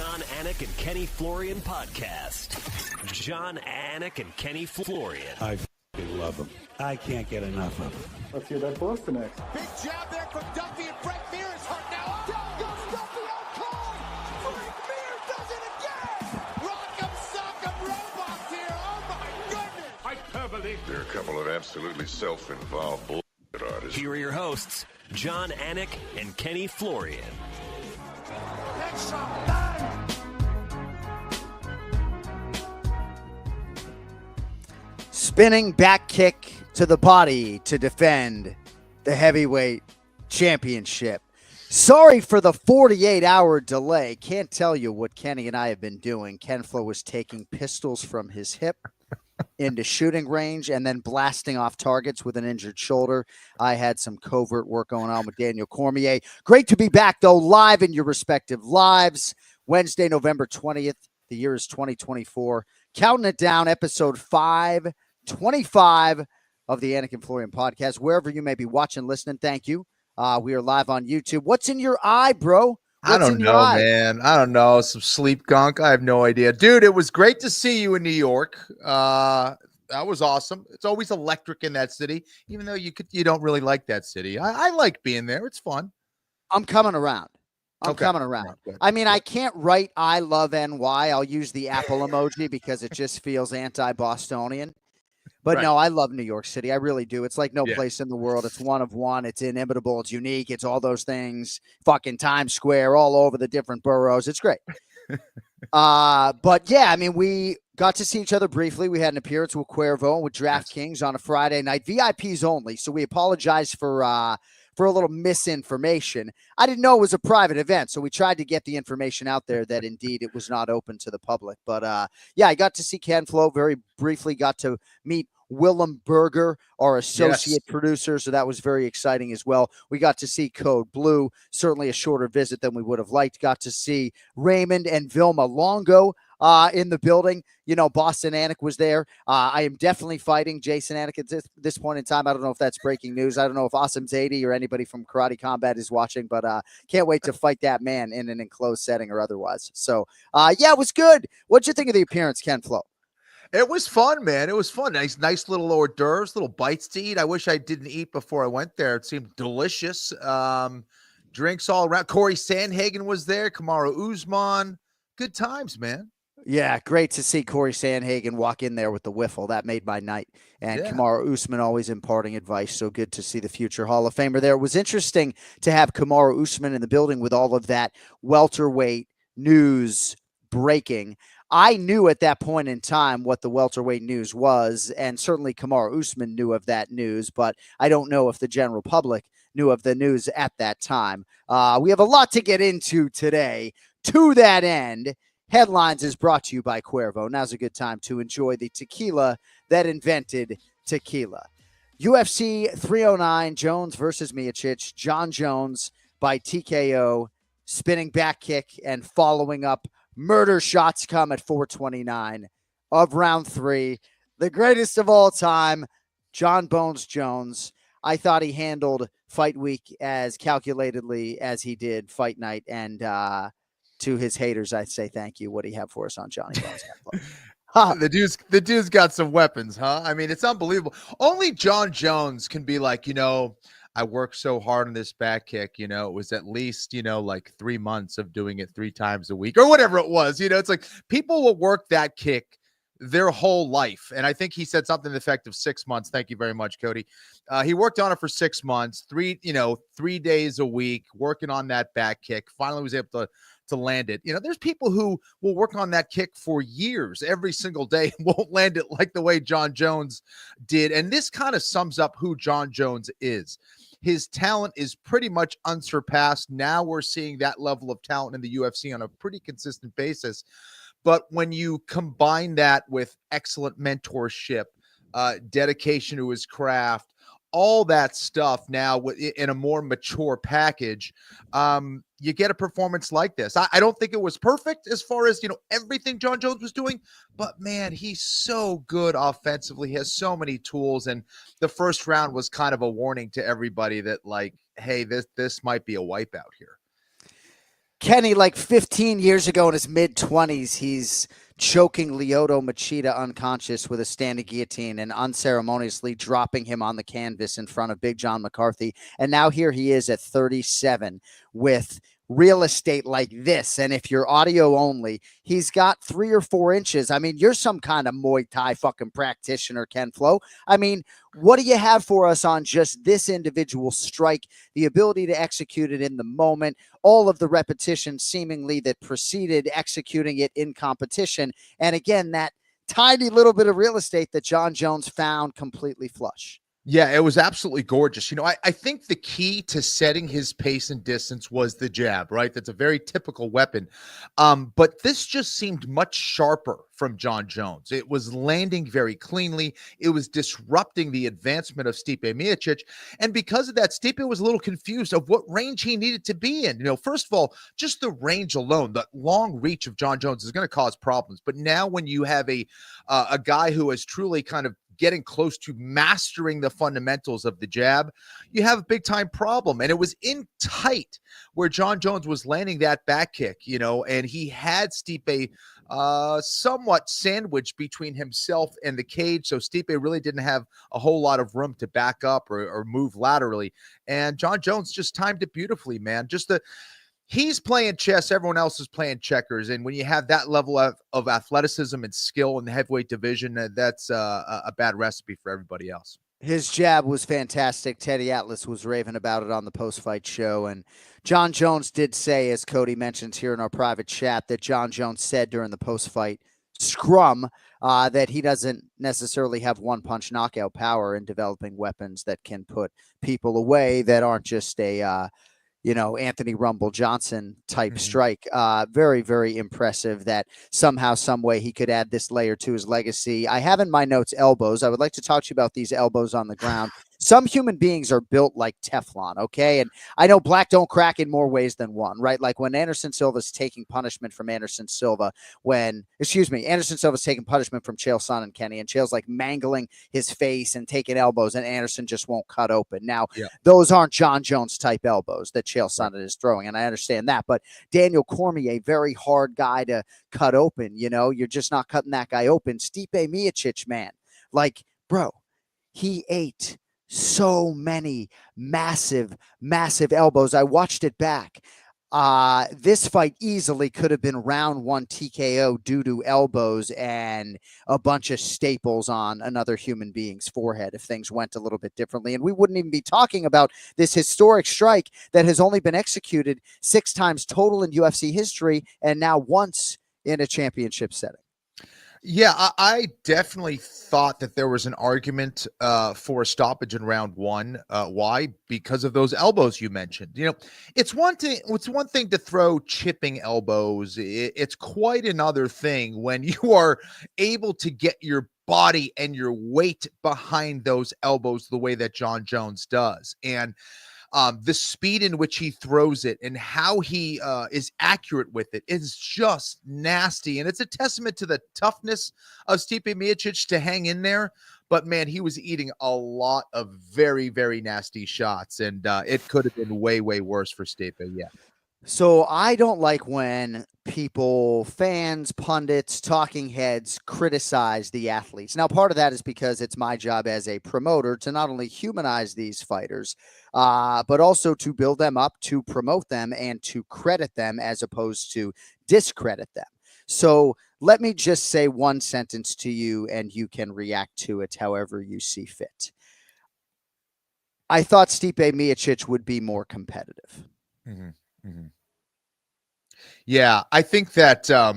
Jon, Anik, and Kenny Florian podcast. Jon, Anik, and Kenny Florian. I f***ing love them. I can't get enough of them. Let's hear that Boston next. Big jab there from Duffy, and Frank Mir is hurt now. Down goes Duffy, out cold. Frank Mir does it again. Rock'em sock'em robots here. Oh my goodness. Hyperbole. They're a couple of absolutely self-involved bullshit artists. Here are your hosts, Jon, Anik, and Kenny Florian. Spinning back kick to the body to defend the heavyweight championship. Sorry for the 48-hour delay. Can't tell you what Kenny and I have been doing. Ken Flo was taking pistols from his hip into shooting range and then blasting off targets with an injured shoulder. I had some covert work going on with Daniel Cormier. Great to be back, though, live in your respective lives. Wednesday, November 20th. The year is 2024. Counting it down, episode 525 of the Anik and Florian podcast. Wherever you may be watching, listening, thank you. We are live on YouTube. What's in your eye, bro? I don't know, man. I don't know. Some sleep gunk. I have no idea. Dude, it was great to see you in New York. That was awesome. It's always electric in that city, even though you don't really like that city. I like being there. It's fun. I'm coming around. Coming around. I mean, I can't write I love NY. I'll use the Apple emoji because it just feels anti-Bostonian. But no, I love New York City. I really do. It's like no place in the world. It's one of one. It's inimitable. It's unique. It's all those things. Fucking Times Square, all over the different boroughs. It's great. But yeah, I mean, we got to see each other briefly. We had an appearance with Cuervo and with Draftkings on a Friday night. VIPs only. So we apologize for a little misinformation. I didn't know it was a private event, so we tried to get the information out there that indeed it was not open to the public. But yeah, I got to see Ken Flo very briefly, got to meet Willem Berger, our associate producer, so that was very exciting as well. We got to see Code Blue, certainly a shorter visit than we would have liked. Got to see Raymond and Vilma Longo in the building. You know, Boston Anik was there. I am definitely fighting Jason Anik at this point in time. I don't know if that's breaking news. I don't know if Awesome Zadie or anybody from Karate Combat is watching, but can't wait to fight that man in an enclosed setting or otherwise. So, yeah, it was good. What'd you think of the appearance, Ken Flo? It was fun, man. It was fun. Nice little hors d'oeuvres, little bites to eat. I wish I didn't eat before I went there. It seemed delicious. Drinks all around. Corey Sandhagen was there. Kamaru Usman. Good times, man. Yeah, great to see Corey Sandhagen walk in there with the whiffle. That made my night. And Kamaru Usman always imparting advice. So good to see the future Hall of Famer there. It was interesting to have Kamaru Usman in the building with all of that welterweight news breaking. I knew at that point in time what the welterweight news was, and certainly Kamaru Usman knew of that news, but I don't know if the general public knew of the news at that time. We have a lot to get into today. To that end, Headlines is brought to you by Cuervo. Now's a good time to enjoy the tequila that invented tequila. UFC 309, Jones versus Miocic. Jon Jones by TKO, spinning back kick and following up. Murder shots come at 4:29 of round 3. The greatest of all time, Jon Bones Jones. I thought he handled fight week as calculatedly as he did fight night. And to his haters, I say thank you. What do you have for us on Johnny Bones? The dude's got some weapons, huh? I mean, it's unbelievable. Only Jon Jones can be like, I worked so hard on this back kick, it was at least, like 3 months of doing it 3 times a week or whatever it was. It's like people will work that kick their whole life. And I think he said something to the effect of 6 months. Thank you very much, Cody. He worked on it for 6 months, 3 days a week, working on that back kick. Finally was able to land it. There's people who will work on that kick for years, every single day, and won't land it like the way Jon Jones did. And this kind of sums up who Jon Jones is. His talent is pretty much unsurpassed. Now we're seeing that level of talent in the UFC on a pretty consistent basis. But when you combine that with excellent mentorship, dedication to his craft, all that stuff now in a more mature package, you get a performance like this. I don't think it was perfect as far as, everything Jon Jones was doing, but man, he's so good offensively. He has so many tools. And the first round was kind of a warning to everybody that like, hey, this might be a wipeout here. Kenny, like 15 years ago in his mid-20s, he's choking Lyoto Machida unconscious with a standing guillotine and unceremoniously dropping him on the canvas in front of Big John McCarthy. And now here he is at 37 with real estate like this. And if you're audio only, he's got 3 or 4 inches. I mean, you're some kind of Muay Thai fucking practitioner, Ken Flo. I mean, what do you have for us on just this individual strike, the ability to execute it in the moment, all of the repetitions seemingly that preceded executing it in competition, and again, that tiny little bit of real estate that Jon Jones found completely flush? Yeah, it was absolutely gorgeous. I think the key to setting his pace and distance was the jab, right? That's a very typical weapon. But this just seemed much sharper from Jon Jones. It was landing very cleanly. It was disrupting the advancement of Stipe Miocic. And because of that, Stipe was a little confused of what range he needed to be in. First of all, just the range alone, the long reach of Jon Jones is going to cause problems. But now when you have a guy who is truly kind of getting close to mastering the fundamentals of the jab, you have a big time problem. And it was in tight where Jon Jones was landing that back kick, and he had Stipe somewhat sandwiched between himself and the cage. So Stipe really didn't have a whole lot of room to back up or move laterally. And Jon Jones just timed it beautifully, man. He's playing chess. Everyone else is playing checkers. And when you have that level of athleticism and skill in the heavyweight division, that's a bad recipe for everybody else. His jab was fantastic. Teddy Atlas was raving about it on the post-fight show. And Jon Jones did say, as Cody mentions here in our private chat, that Jon Jones said during the post-fight scrum that he doesn't necessarily have one-punch knockout power in developing weapons that can put people away that aren't just a Anthony Rumble Johnson type strike. Very, very impressive that somehow, some way he could add this layer to his legacy. I have in my notes elbows. I would like to talk to you about these elbows on the ground. Some human beings are built like Teflon, okay? And I know black don't crack in more ways than one, right? Like when Anderson Silva's taking punishment from Anderson Silva's taking punishment from Chael Sonnen, Kenny, and Chael's like mangling his face and taking elbows, and Anderson just won't cut open. Now, those aren't Jon Jones type elbows that Chael Sonnen is throwing, and I understand that. But Daniel Cormier, very hard guy to cut open. You're just not cutting that guy open. Stipe Miocic, man, like, bro, he ate so many massive elbows. I watched it back. This fight easily could have been round 1 TKO due to elbows and a bunch of staples on another human being's forehead if things went a little bit differently. And we wouldn't even be talking about this historic strike that has only been executed 6 times total in UFC history and now once in a championship setting. Yeah, I definitely thought that there was an argument for a stoppage in round 1. Why? Because of those elbows you mentioned. It's one thing to throw chipping elbows. It's quite another thing when you are able to get your body and your weight behind those elbows the way that Jon Jones does. And the speed in which he throws it and how he is accurate with it is just nasty. And it's a testament to the toughness of Stipe Miocic to hang in there. But, man, he was eating a lot of very, very nasty shots. And it could have been way, way worse for Stipe. Yeah. So I don't like when people, fans, pundits, talking heads criticize the athletes. Now, part of that is because it's my job as a promoter to not only humanize these fighters, but also to build them up, to promote them, and to credit them as opposed to discredit them. So let me just say one sentence to you, and you can react to it however you see fit. I thought Stipe Miocic would be more competitive. Mm-hmm. Mm-hmm. Yeah, I think that a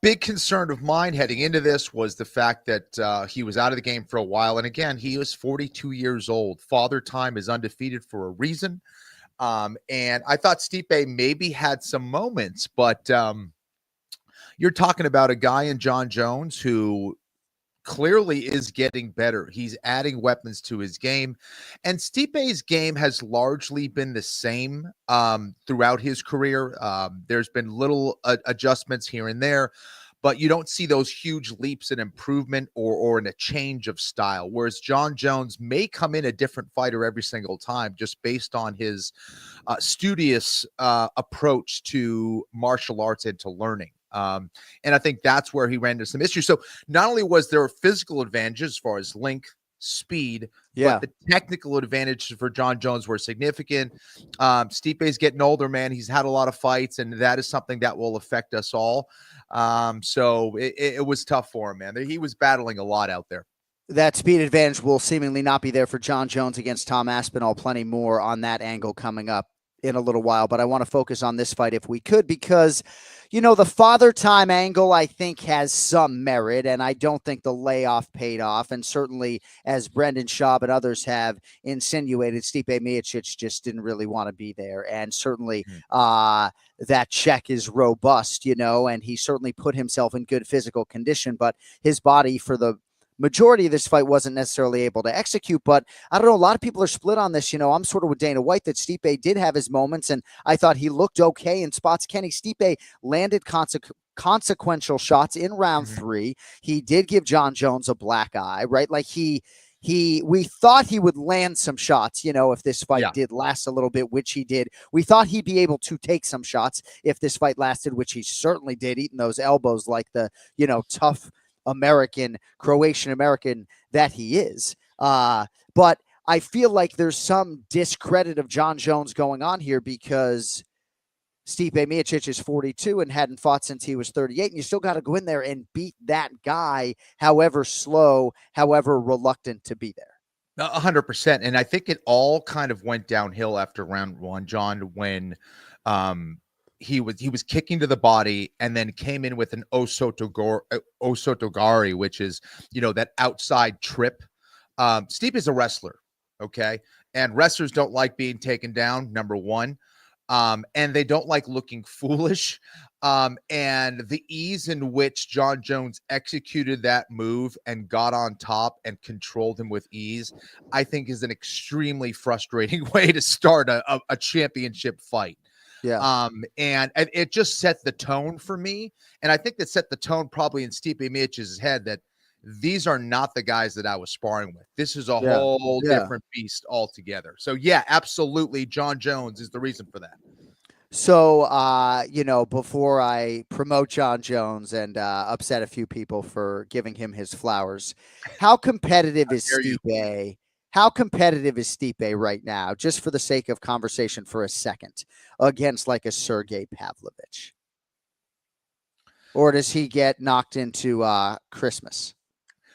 big concern of mine heading into this was the fact that he was out of the game for a while. And again, he was 42 years old. Father Time is undefeated for a reason. And I thought Stipe maybe had some moments, but you're talking about a guy in Jon Jones who clearly is getting better. He's adding weapons to his game, and Stipe's game has largely been the same throughout his career. There's been little adjustments here and there, but you don't see those huge leaps in improvement or in a change of style. Whereas Jon Jones may come in a different fighter every single time, just based on his studious approach to martial arts and to learning. And I think that's where he ran into some issues. So not only was there a physical advantage as far as length, speed, but the technical advantages for Jon Jones were significant. Stipe's getting older, man. He's had a lot of fights, and that is something that will affect us all. So it was tough for him, man. He was battling a lot out there. That speed advantage will seemingly not be there for Jon Jones against Tom Aspinall. Plenty more on that angle coming up in a little while, but I want to focus on this fight if we could, because, you know, the father time angle, I think, has some merit, and I don't think the layoff paid off. And certainly, as Brendan Schaub and others have insinuated, Stipe Miocic just didn't really want to be there. And certainly that check is robust, you know, and he certainly put himself in good physical condition, but his body for the majority of this fight wasn't necessarily able to execute. But I don't know, a lot of people are split on this. You know, I'm sort of with Dana White that Stipe did have his moments, and I thought he looked okay in spots. Kenny, Stipe landed consequential shots in round 3. He did give Jon Jones a black eye, right? Like we thought he would land some shots, you know, if this fight did last a little bit, which he did. We thought he'd be able to take some shots if this fight lasted, which he certainly did, eating those elbows like the, you know, tough Croatian American that he is. But I feel like there's some discredit of Jon Jones going on here, because Stipe Miocic is 42 and hadn't fought since he was 38. And you still got to go in there and beat that guy, however slow, however reluctant to be there. 100%. And I think it all kind of went downhill after round 1, John, when he was kicking to the body and then came in with an Osotogari, which is, you know, that outside trip. Stipe is a wrestler, okay? And wrestlers don't like being taken down, number one. And they don't like looking foolish. And the ease in which Jon Jones executed that move and got on top and controlled him with ease, I think is an extremely frustrating way to start a championship fight. Yeah. And it just set the tone for me. And I think that set the tone probably in Stipe Miocic's head that these are not the guys that I was sparring with. This is a whole different beast altogether. So yeah, absolutely. Jon Jones is the reason for that. So, you know, before I promote Jon Jones and upset a few people for giving him his flowers, how competitive is Stipe? How competitive is Stipe right now, just for the sake of conversation for a second, against like a Sergey Pavlovich? Or does he get knocked into Christmas?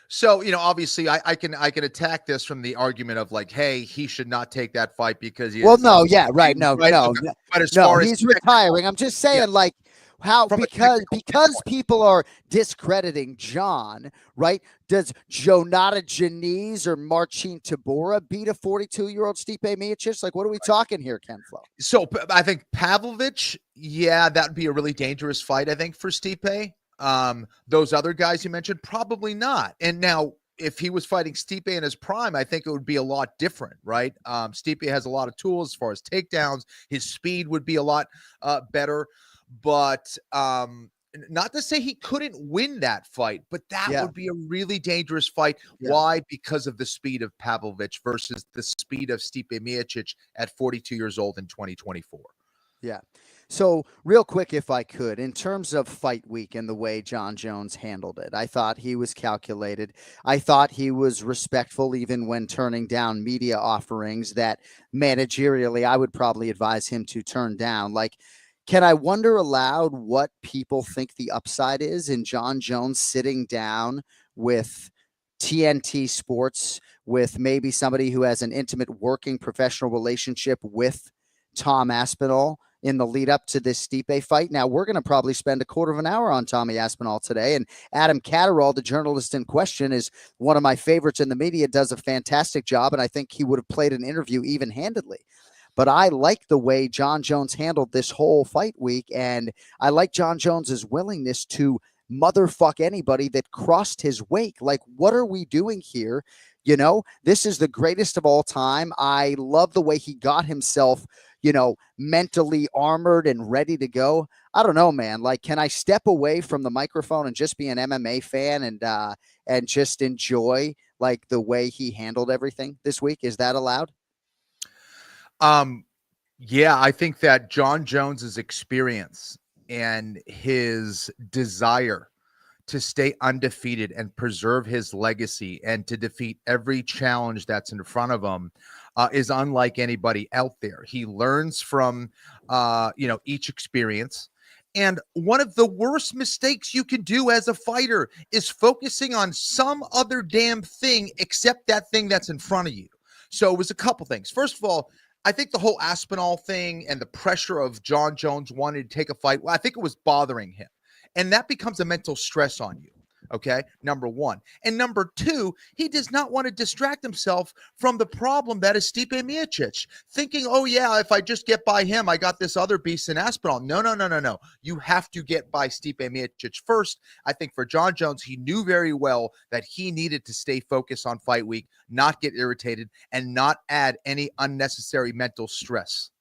So, you know, obviously I can attack this from the argument of like, hey, he should not take that fight because he But as far as he's retiring, I'm just saying, like, how, because people are discrediting Jon, right? Does Jonata Janice or Marcin Tybura beat a 42-year-old Stipe Miocic? Like, what are we talking here, Ken Flo? So I think Pavlovich, that would be a really dangerous fight, I think, for Stipe. Those other guys you mentioned, probably not. And now, if he was fighting Stipe in his prime, I think it would be a lot different, right? Stipe has a lot of tools as far as takedowns. His speed would be a lot better. But not to say he couldn't win that fight, but that would be a really dangerous fight. Yeah. Why? Because of the speed of Pavlovich versus the speed of Stipe Miocic at 42 years old in 2024. Yeah. So real quick, if I could, in terms of fight week and the way Jon Jones handled it, I thought he was calculated. I thought he was respectful, even when turning down media offerings that managerially I would probably advise him to turn down. Like, can I wonder aloud what people think the upside is in Jon Jones sitting down with TNT Sports, with maybe somebody who has an intimate working professional relationship with Tom Aspinall in the lead up to this Stipe fight? Now, we're going to probably spend a quarter of an hour on Tommy Aspinall today. And Adam Catterall, the journalist in question, is one of my favorites in the media, does a fantastic job. And I think he would have played an interview even-handedly. But I like the way Jon Jones handled this whole fight week, and I like Jon Jones's willingness to motherfuck anybody that crossed his wake. Like, what are we doing here? You know, this is the greatest of all time. I love the way he got himself, mentally armored and ready to go. I don't know, man. Like, can I step away from the microphone and just be an MMA fan and just enjoy like the way he handled everything this week? Is that allowed? Yeah, I think that Jon Jones's experience and his desire to stay undefeated and preserve his legacy and to defeat every challenge that's in front of him is unlike anybody out there. He learns from, each experience. And one of the worst mistakes you can do as a fighter is focusing on some other damn thing except that thing that's in front of you. So it was a couple things. First of all, I think the whole Aspinall thing and the pressure of Jon Jones wanting to take a fight, well, I think it was bothering him. And that becomes a mental stress on you. Okay, number one. And number two, he does not want to distract himself from the problem that is Stipe Miocic, thinking, oh, yeah, if I just get by him, I got this other beast in Aspinall. No. You have to get by Stipe Miocic first. I think for Jon Jones, he knew very well that he needed to stay focused on fight week, not get irritated, and not add any unnecessary mental stress.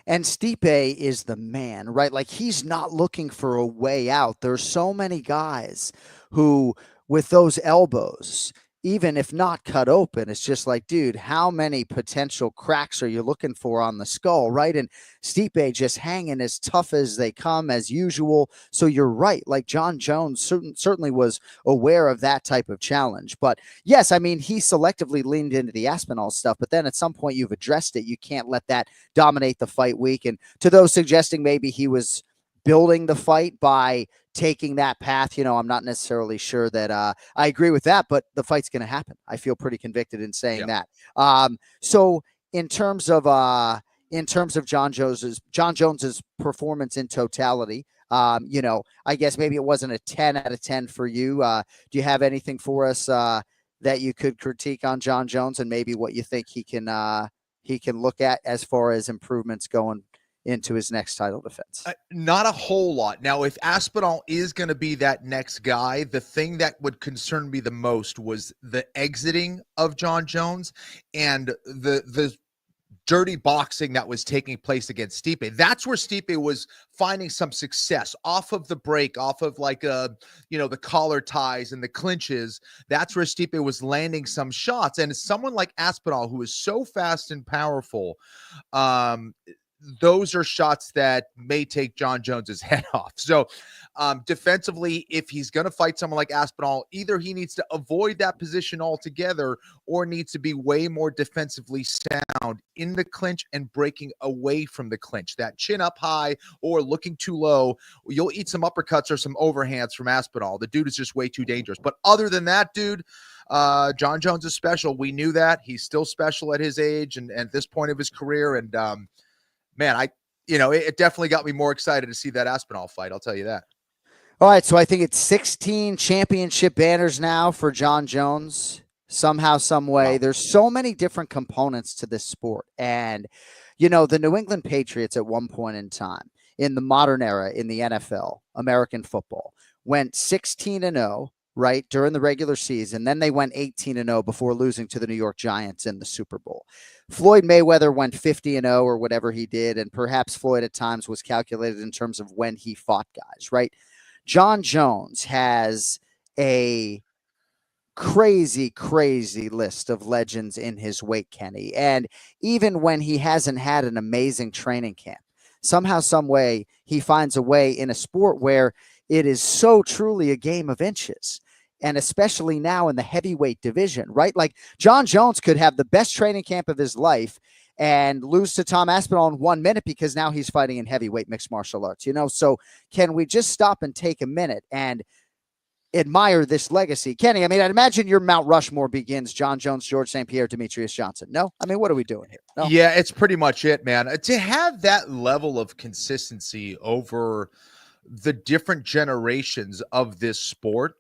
And Stipe is the man, right? Like, he's not looking for a way out. There's so many guys who, with those elbows, even if not cut open, it's just like, dude, how many potential cracks are you looking for on the skull, right? And Stipe just hanging as tough as they come as usual. So you're right. Like, Jon Jones certainly was aware of that type of challenge. But yes, I mean, he selectively leaned into the Aspinall stuff, but then at some point you've addressed it. You can't let that dominate the fight week. And to those suggesting maybe he was building the fight by taking that path, I'm not necessarily sure that I agree with that, but the fight's going to happen. I feel pretty convicted in saying that. So in terms of Jon Jones's performance in totality, I guess maybe it wasn't a 10 out of 10 for you. Do you have anything for us that you could critique on Jon Jones and maybe what you think he can look at as far as improvements going into his next title defense? Not a whole lot. Now, if Aspinall is going to be that next guy, the thing that would concern me the most was the exiting of Jon Jones and the dirty boxing that was taking place against Stipe. That's where Stipe was finding some success off of the break, off of like the collar ties and the clinches. That's where Stipe was landing some shots. And someone like Aspinall, who is so fast and powerful, those are shots that may take Jon Jones's head off. So defensively, if he's going to fight someone like Aspinall, either he needs to avoid that position altogether or needs to be way more defensively sound in the clinch and breaking away from the clinch. That chin up high or looking too low, you'll eat some uppercuts or some overhands from Aspinall. The dude is just way too dangerous. But other than that, dude, Jon Jones is special. We knew that. He's still special at his age and at this point of his career. And man, it definitely got me more excited to see that Aspinall fight. I'll tell you that. All right. So I think it's 16 championship banners now for Jon Jones. Somehow, some way. Wow. There's so many different components to this sport. And, the New England Patriots at one point in time in the modern era in the NFL, American football, went 16-0, right, during the regular season. Then they went 18-0 before losing to the New York Giants in the Super Bowl. Floyd Mayweather went 50-0 or whatever he did, and perhaps Floyd at times was calculated in terms of when he fought guys, right? Jon Jones has a crazy list of legends in his wake, Kenny. And even when he hasn't had an amazing training camp, somehow, some way, he finds a way in a sport where it is so truly a game of inches. And especially now in the heavyweight division, right? Like, Jon Jones could have the best training camp of his life and lose to Tom Aspinall in 1 minute because now he's fighting in heavyweight mixed martial arts, So can we just stop and take a minute and admire this legacy? Kenny, I mean, I'd imagine your Mount Rushmore begins Jon Jones, George St. Pierre, Demetrius Johnson. No? I mean, what are we doing here? No? Yeah, it's pretty much it, man. To have that level of consistency over the different generations of this sport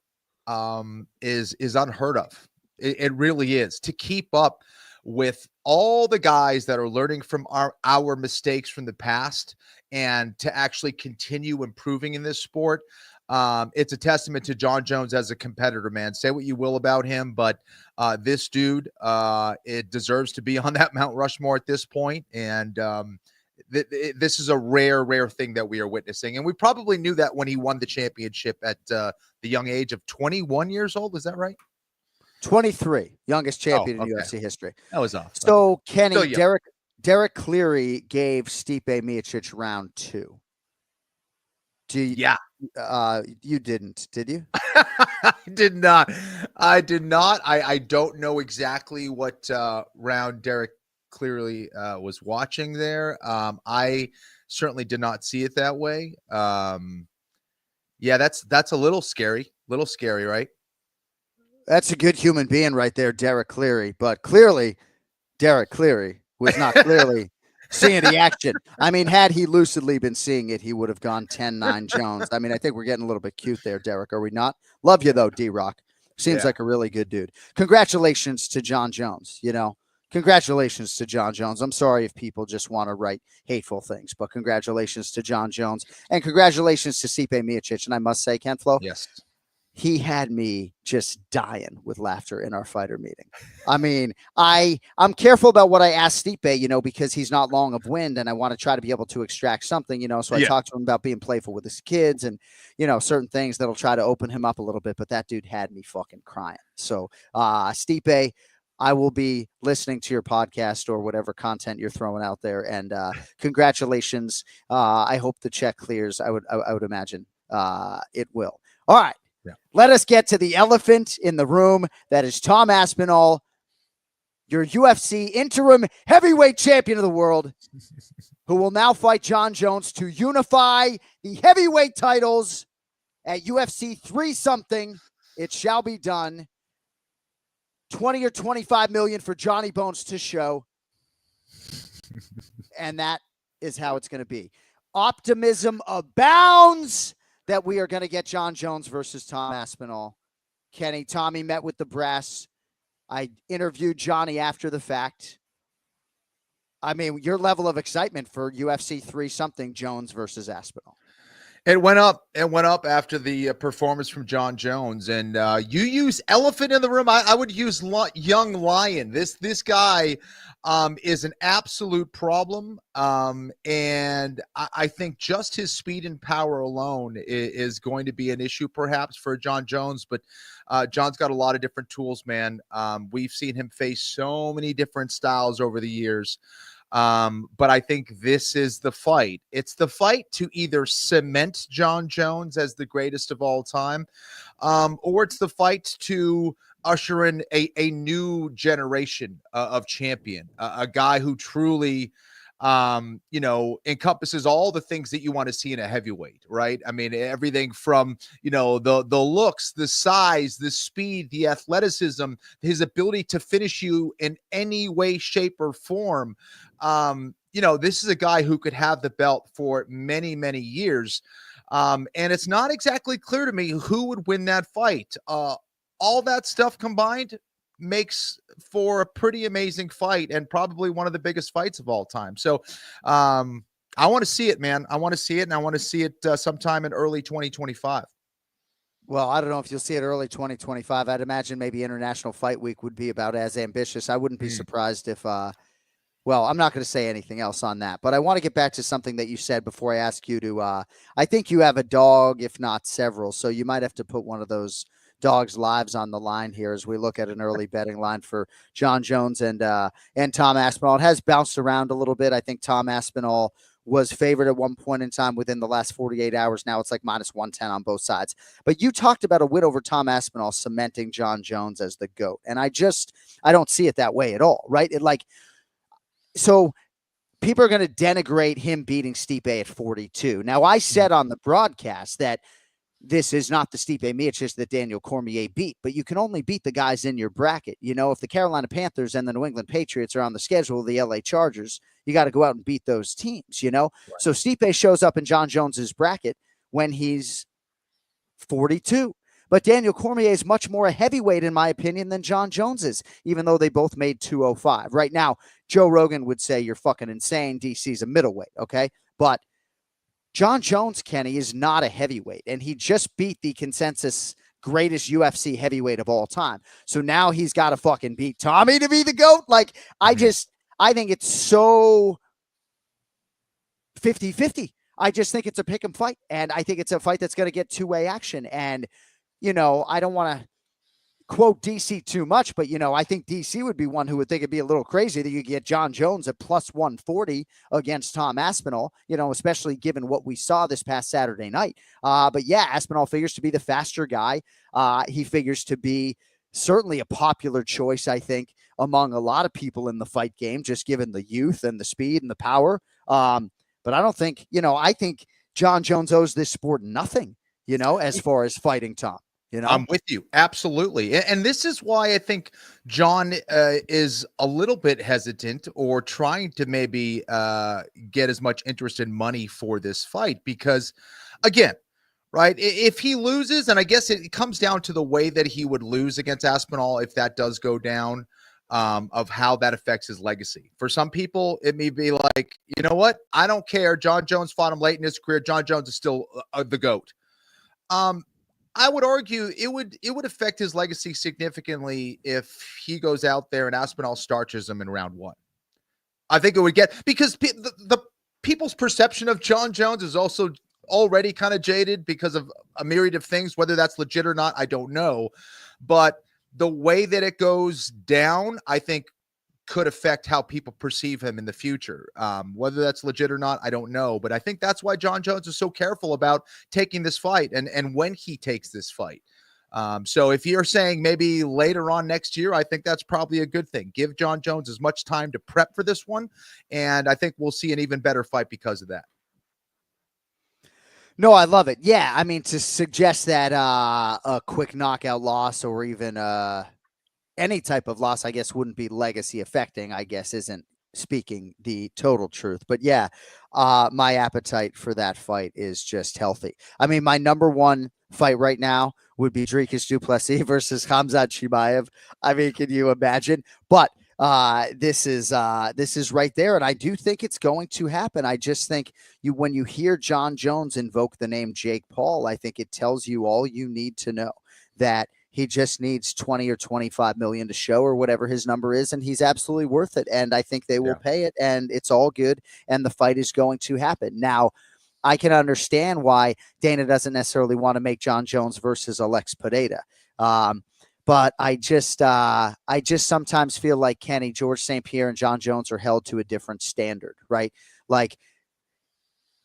is unheard of. It really is. To keep up with all the guys that are learning from our mistakes from the past and to actually continue improving in this sport, it's a testament to Jon Jones as a competitor, man. Say what you will about him, but this dude, it deserves to be on that Mount Rushmore at this point. And this is a rare thing that we are witnessing. And we probably knew that when he won the championship at the young age of 21 years old. Is that right? 23, youngest champion in UFC history. That was off. So, Kenny, Derek Cleary gave Stipe Miocic round 2. You didn't, did you? I did not. I don't know exactly what round Derek Cleary was watching there. I certainly did not see it that way. That's a little scary. Right? That's a good human being right there, Derek Cleary. But clearly, Derek Cleary was not clearly seeing the action. I mean, had he lucidly been seeing it, he would have gone 10-9 Jones. I mean, I think we're getting a little bit cute there, Derek. Are we not? Love you, though, D-Rock. Seems like a really good dude. Congratulations to Jon Jones, Congratulations to Jon Jones. I'm sorry if people just want to write hateful things, but congratulations to Jon Jones. And congratulations to Stipe Miocic. And I must say, Ken Flo, yes, he had me just dying with laughter in our fighter meeting. I mean, I'm careful about what I ask Stipe, because he's not long of wind and I want to try to be able to extract something, so I talked to him about being playful with his kids and, certain things that'll try to open him up a little bit, but that dude had me fucking crying. So, Stipe, I will be listening to your podcast or whatever content you're throwing out there. And congratulations. I hope the check clears. I would imagine it will. All right. Yeah. Let us get to the elephant in the room. That is Tom Aspinall, your UFC interim heavyweight champion of the world, who will now fight Jon Jones to unify the heavyweight titles at UFC 3-something. It shall be done. 20 or 25 million for Johnny Bones to show. And that is how it's going to be. Optimism abounds that we are going to get Jon Jones versus Tom Aspinall. Kenny, Tommy met with the brass. I interviewed Johnny after the fact. I mean, your level of excitement for UFC 3-something, Jones versus Aspinall. It went up. After the performance from Jon Jones, and you use elephant in the room. I would use young lion. This guy is an absolute problem, and I think just his speed and power alone is going to be an issue, perhaps, for Jon Jones. But John's got a lot of different tools, man. We've seen him face so many different styles over the years. But I think this is the fight. It's the fight to either cement Jon Jones as the greatest of all time, or it's the fight to usher in a new generation of champion, a guy who truly, encompasses all the things that you want to see in a heavyweight, right? I mean, everything from, the looks, the size, the speed, the athleticism, his ability to finish you in any way, shape, or form. This is a guy who could have the belt for many, many years. And it's not exactly clear to me who would win that fight. All that stuff combined makes for a pretty amazing fight and probably one of the biggest fights of all time. So I want to see it, man. I want to see it, and I want to see it sometime in early 2025. Well, I don't know if you'll see it early 2025. I'd imagine maybe International Fight Week would be about as ambitious. I wouldn't be surprised if well, I'm not going to say anything else on that, but I want to get back to something that you said before I ask you to, I think you have a dog, if not several, so you might have to put one of those dogs' lives on the line here as we look at an early betting line for Jon Jones and Tom Aspinall. It has bounced around a little bit. I think Tom Aspinall was favored at one point in time within the last 48 hours. Now it's like -110 on both sides. But you talked about a win over Tom Aspinall cementing Jon Jones as the GOAT. And I don't see it that way at all, right? So people are going to denigrate him beating Stipe at 42. Now, I said on the broadcast that this is not the Stipe Miocic that Daniel Cormier beat, but you can only beat the guys in your bracket. If the Carolina Panthers and the New England Patriots are on the schedule, the LA Chargers, you got to go out and beat those teams, Right. So Stipe shows up in Jon Jones's bracket when he's 42. But Daniel Cormier is much more a heavyweight, in my opinion, than Jon Jones is, even though they both made 205. Right now, Joe Rogan would say you're fucking insane. DC's a middleweight, okay? But Jon Jones, Kenny, is not a heavyweight, and he just beat the consensus greatest UFC heavyweight of all time. So now he's got to fucking beat Tommy to be the GOAT. I think it's so 50-50. I just think it's a pick 'em fight. And I think it's a fight that's going to get two-way action. And, you know, I don't want to quote DC too much, but, you know, I think DC would be one who would think it'd be a little crazy that you get Jon Jones at plus 140 against Tom Aspinall, you know, especially given what we saw this past Saturday night. But yeah, Aspinall figures to be the faster guy. He figures to be certainly a popular choice, I think, among a lot of people in the fight game, just given the youth and the speed and the power. But I don't think, you know, I think Jon Jones owes this sport nothing, you know, as far as fighting Tom. You know? I'm with you. Absolutely. And this is why I think Jon is a little bit hesitant or trying to maybe get as much interest in money for this fight, because again, right, if he loses, and I guess it comes down to the way that he would lose against Aspinall, if that does go down, of how that affects his legacy. For some people, it may be like, you know what? I don't care. Jon Jones fought him late in his career. Jon Jones is still the GOAT. I would argue it would affect his legacy significantly if he goes out there and Aspinall starches him in round 1. I think it would get, because the people's perception of Jon Jones is also already kind of jaded because of a myriad of things. Whether that's legit or not, I don't know. But the way that it goes down, I think, could affect how people perceive him in the future. Whether that's legit or not, I don't know. But I think that's why Jon Jones is so careful about taking this fight and when he takes this fight. So if you're saying maybe later on next year, I think that's probably a good thing. Give Jon Jones as much time to prep for this one, and I think we'll see an even better fight because of that. No, I love it. Yeah, I mean, to suggest that a quick knockout loss or even any type of loss, I guess, wouldn't be legacy affecting, I guess, isn't speaking the total truth. But yeah, my appetite for that fight is just healthy. I mean, my number one fight right now would be Dricus du Plessis versus Khamzat Chimaev. I mean, can you imagine? But this is right there, and I do think it's going to happen. I just think when you hear Jon Jones invoke the name Jake Paul, I think it tells you all you need to know, that he just needs 20 or 25 million to show, or whatever his number is, and he's absolutely worth it. And I think they will pay it, and it's all good, and the fight is going to happen. Now, I can understand why Dana doesn't necessarily want to make Jon Jones versus Alex Pereira. But I just sometimes feel like Kenny, George St. Pierre, and Jon Jones are held to a different standard, right? Like,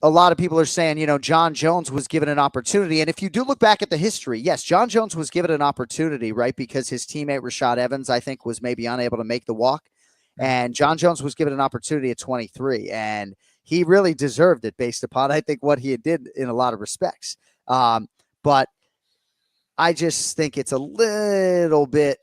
a lot of people are saying, you know, Jon Jones was given an opportunity. And if you do look back at the history, yes, Jon Jones was given an opportunity, right? Because his teammate Rashad Evans, I think, was maybe unable to make the walk. And Jon Jones was given an opportunity at 23. And he really deserved it based upon, I think, what he did in a lot of respects. But I just think it's a little bit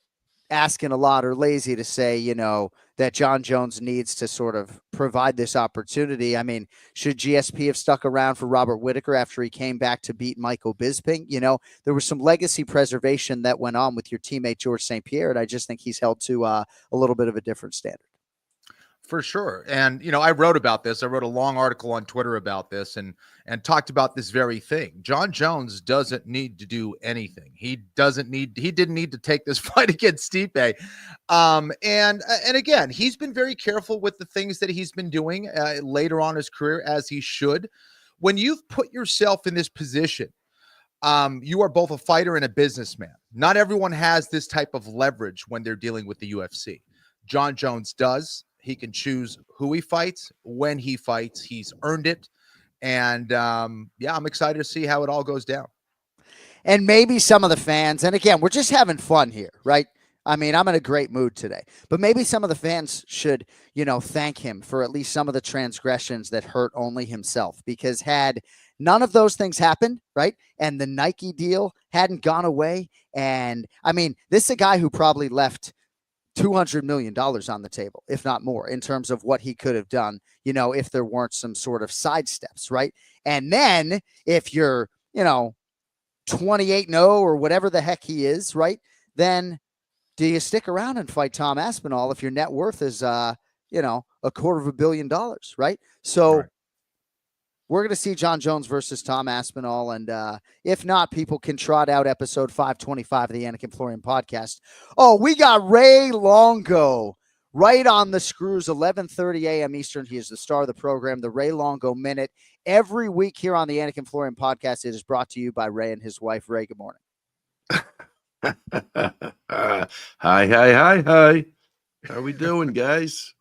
asking a lot or lazy to say, you know, that Jon Jones needs to sort of provide this opportunity. I mean, should GSP have stuck around for Robert Whittaker after he came back to beat Michael Bisping? You know, there was some legacy preservation that went on with your teammate George St. Pierre, and I just think he's held to a little bit of a different standard. For sure. And, you know, I wrote about this. I wrote a long article on Twitter about this and talked about this very thing. Jon Jones doesn't need to do anything. He didn't need to take this fight against Stipe. And again, he's been very careful with the things that he's been doing later on in his career, as he should. When you've put yourself in this position, you are both a fighter and a businessman. Not everyone has this type of leverage when they're dealing with the UFC. Jon Jones does. He can choose who he fights, when he fights. He's earned it. And yeah, I'm excited to see how it all goes down. And maybe some of the fans, and again, we're just having fun here, right? I mean, I'm in a great mood today, but maybe some of the fans should, you know, thank him for at least some of the transgressions that hurt only himself, because had none of those things happened, right, and the Nike deal hadn't gone away, and I mean, this is a guy who probably left $200 million on the table, if not more, in terms of what he could have done, you know, if there weren't some sort of sidesteps, right? And then if you're, you know, 28-0 or whatever the heck he is, right, then do you stick around and fight Tom Aspinall if your net worth is, you know, $250 million, right? So right. We're going to see Jon Jones versus Tom Aspinall. And if not, people can trot out episode 525 of the Anik and Florian podcast. Oh, we got Ray Longo. right on the screws, 11:30 a.m. Eastern. He is the star of the program, the Ray Longo Minute. Every week here on the Anik and Florian podcast, it is brought to you by Ray and his wife. Ray, good morning. Hi. How we doing, guys?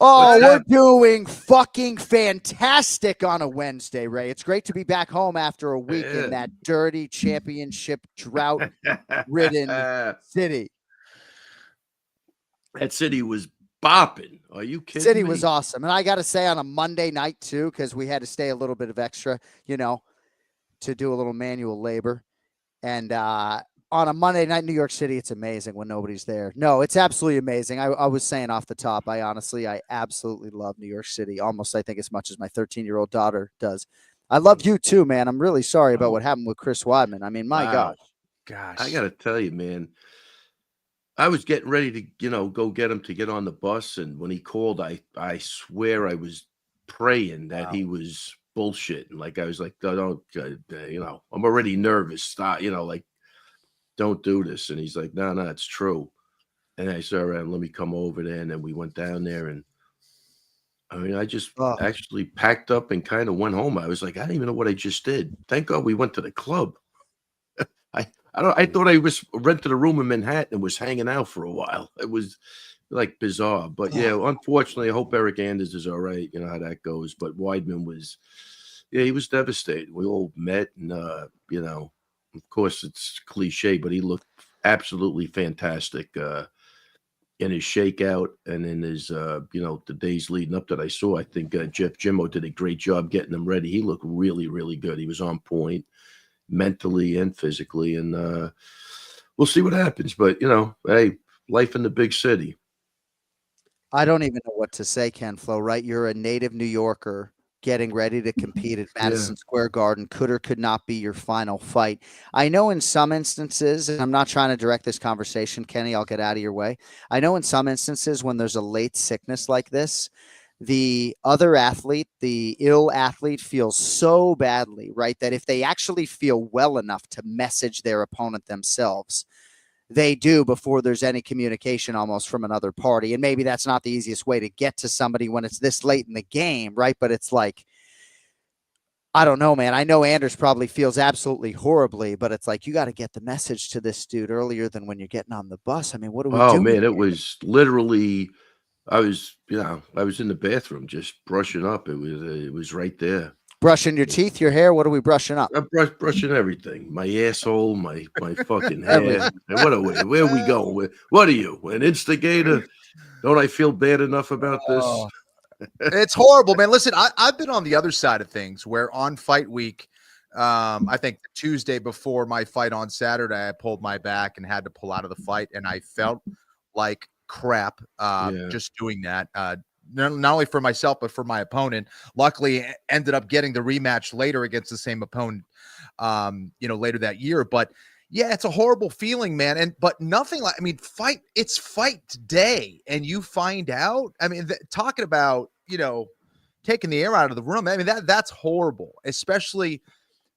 Oh, we're doing fucking fantastic on a Wednesday, Ray. It's great to be back home after a week in that dirty championship drought-ridden city. That city was bopping. Are you kidding City me? was awesome. And I got to say, on a Monday night, too, because we had to stay a little bit of extra, to do a little manual labor. And on a Monday night in New York City, it's amazing when nobody's there. No, it's absolutely amazing. I was saying off the top, I absolutely love New York City, almost, I think, as much as my 13-year-old daughter does. I love you, too, man. I'm really sorry about what happened with Chris Weidman. I mean, my gosh. I got to tell you, man. I was getting ready to, go get him to get on the bus. And when he called, I swear I was praying that he was bullshitting. Like, I was like, don't, I'm already nervous. Stop, don't do this. And he's like, no, it's true. And I said, all right, let me come over there. And then we went down there. And I mean, I just actually packed up and kind of went home. I was like, I don't even know what I just did. Thank God we went to the club. I thought I was rented a room in Manhattan and was hanging out for a while. It was like bizarre, but yeah, unfortunately, I hope Eric Anders is all right. You know how that goes. But Weidman was, he was devastated. We all met, and of course it's cliche, but he looked absolutely fantastic in his shakeout and in his, the days leading up that I saw. I think Jeff Jimmo did a great job getting him ready. He looked really, really good. He was on point, mentally and physically, and we'll see what happens. But hey, life in the big city. I don't even know what to say, Ken Flo, right? You're a native New Yorker getting ready to compete at Madison Square Garden. Could or could not be your final fight. I know in some instances, and I'm not trying to direct this conversation, Kenny, I'll get out of your way. I know in some instances when there's a late sickness like this, the other athlete, the ill athlete, feels so badly, right, that if they actually feel well enough to message their opponent themselves, they do before there's any communication almost from another party. And maybe that's not the easiest way to get to somebody when it's this late in the game, right? But it's like, I don't know, man. I know Anders probably feels absolutely horribly, but it's like, you got to get the message to this dude earlier than when you're getting on the bus. I mean, what do we do? Oh, man, it was literally... I was in the bathroom just brushing up. It was right there. Brushing your teeth, your hair. What are we brushing up? I'm brushing everything. My asshole, my fucking hair. Where are we going? What are you, an instigator? Don't I feel bad enough about this? It's horrible, man. Listen, I've been on the other side of things where on fight week, I think the Tuesday before my fight on Saturday, I pulled my back and had to pull out of the fight, and I felt like crap just doing that, not only for myself but for my opponent. Luckily ended up getting the rematch later against the same opponent later that year. But yeah, it's a horrible feeling, man. But nothing like, I mean, it's fight day and you find out, I mean, talking about taking the air out of the room, I mean, that's horrible. Especially,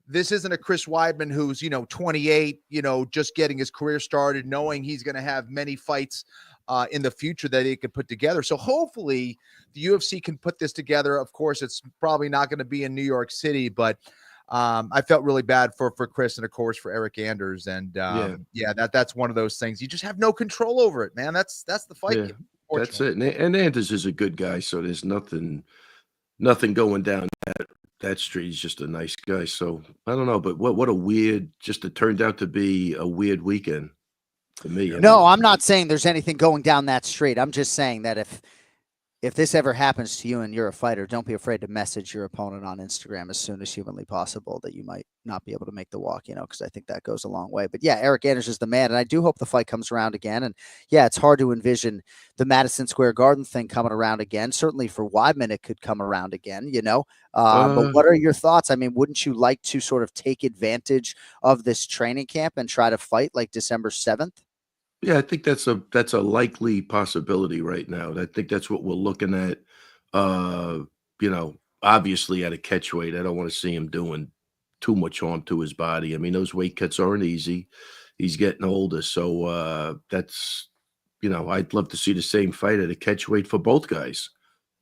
this isn't a Chris Weidman who's 28, just getting his career started, knowing he's going to have many fights in the future that he could put together. So hopefully the UFC can put this together. Of course, it's probably not going to be in New York City, but I felt really bad for Chris and of course for Eric Anders. And that's one of those things. You just have no control over it, man. That's the fight. Yeah, that's it. And Anders is a good guy. So there's nothing going down that street. He's just a nice guy. So I don't know, but what a weird, it turned out to be a weird weekend. For me, no, I'm not saying there's anything going down that street. I'm just saying that if this ever happens to you and you're a fighter, don't be afraid to message your opponent on Instagram as soon as humanly possible that you might not be able to make the walk, because I think that goes a long way. But yeah, Eric Anders is the man, and I do hope the fight comes around again. And yeah, it's hard to envision the Madison Square Garden thing coming around again. Certainly for Weidman, it could come around again, but what are your thoughts? I mean, wouldn't you like to sort of take advantage of this training camp and try to fight like December 7th? Yeah, I think that's a likely possibility right now. I think that's what we're looking at. Obviously at a catch weight, I don't want to see him doing too much harm to his body. I mean, those weight cuts aren't easy. He's getting older, so that's I'd love to see the same fight at a catchweight for both guys.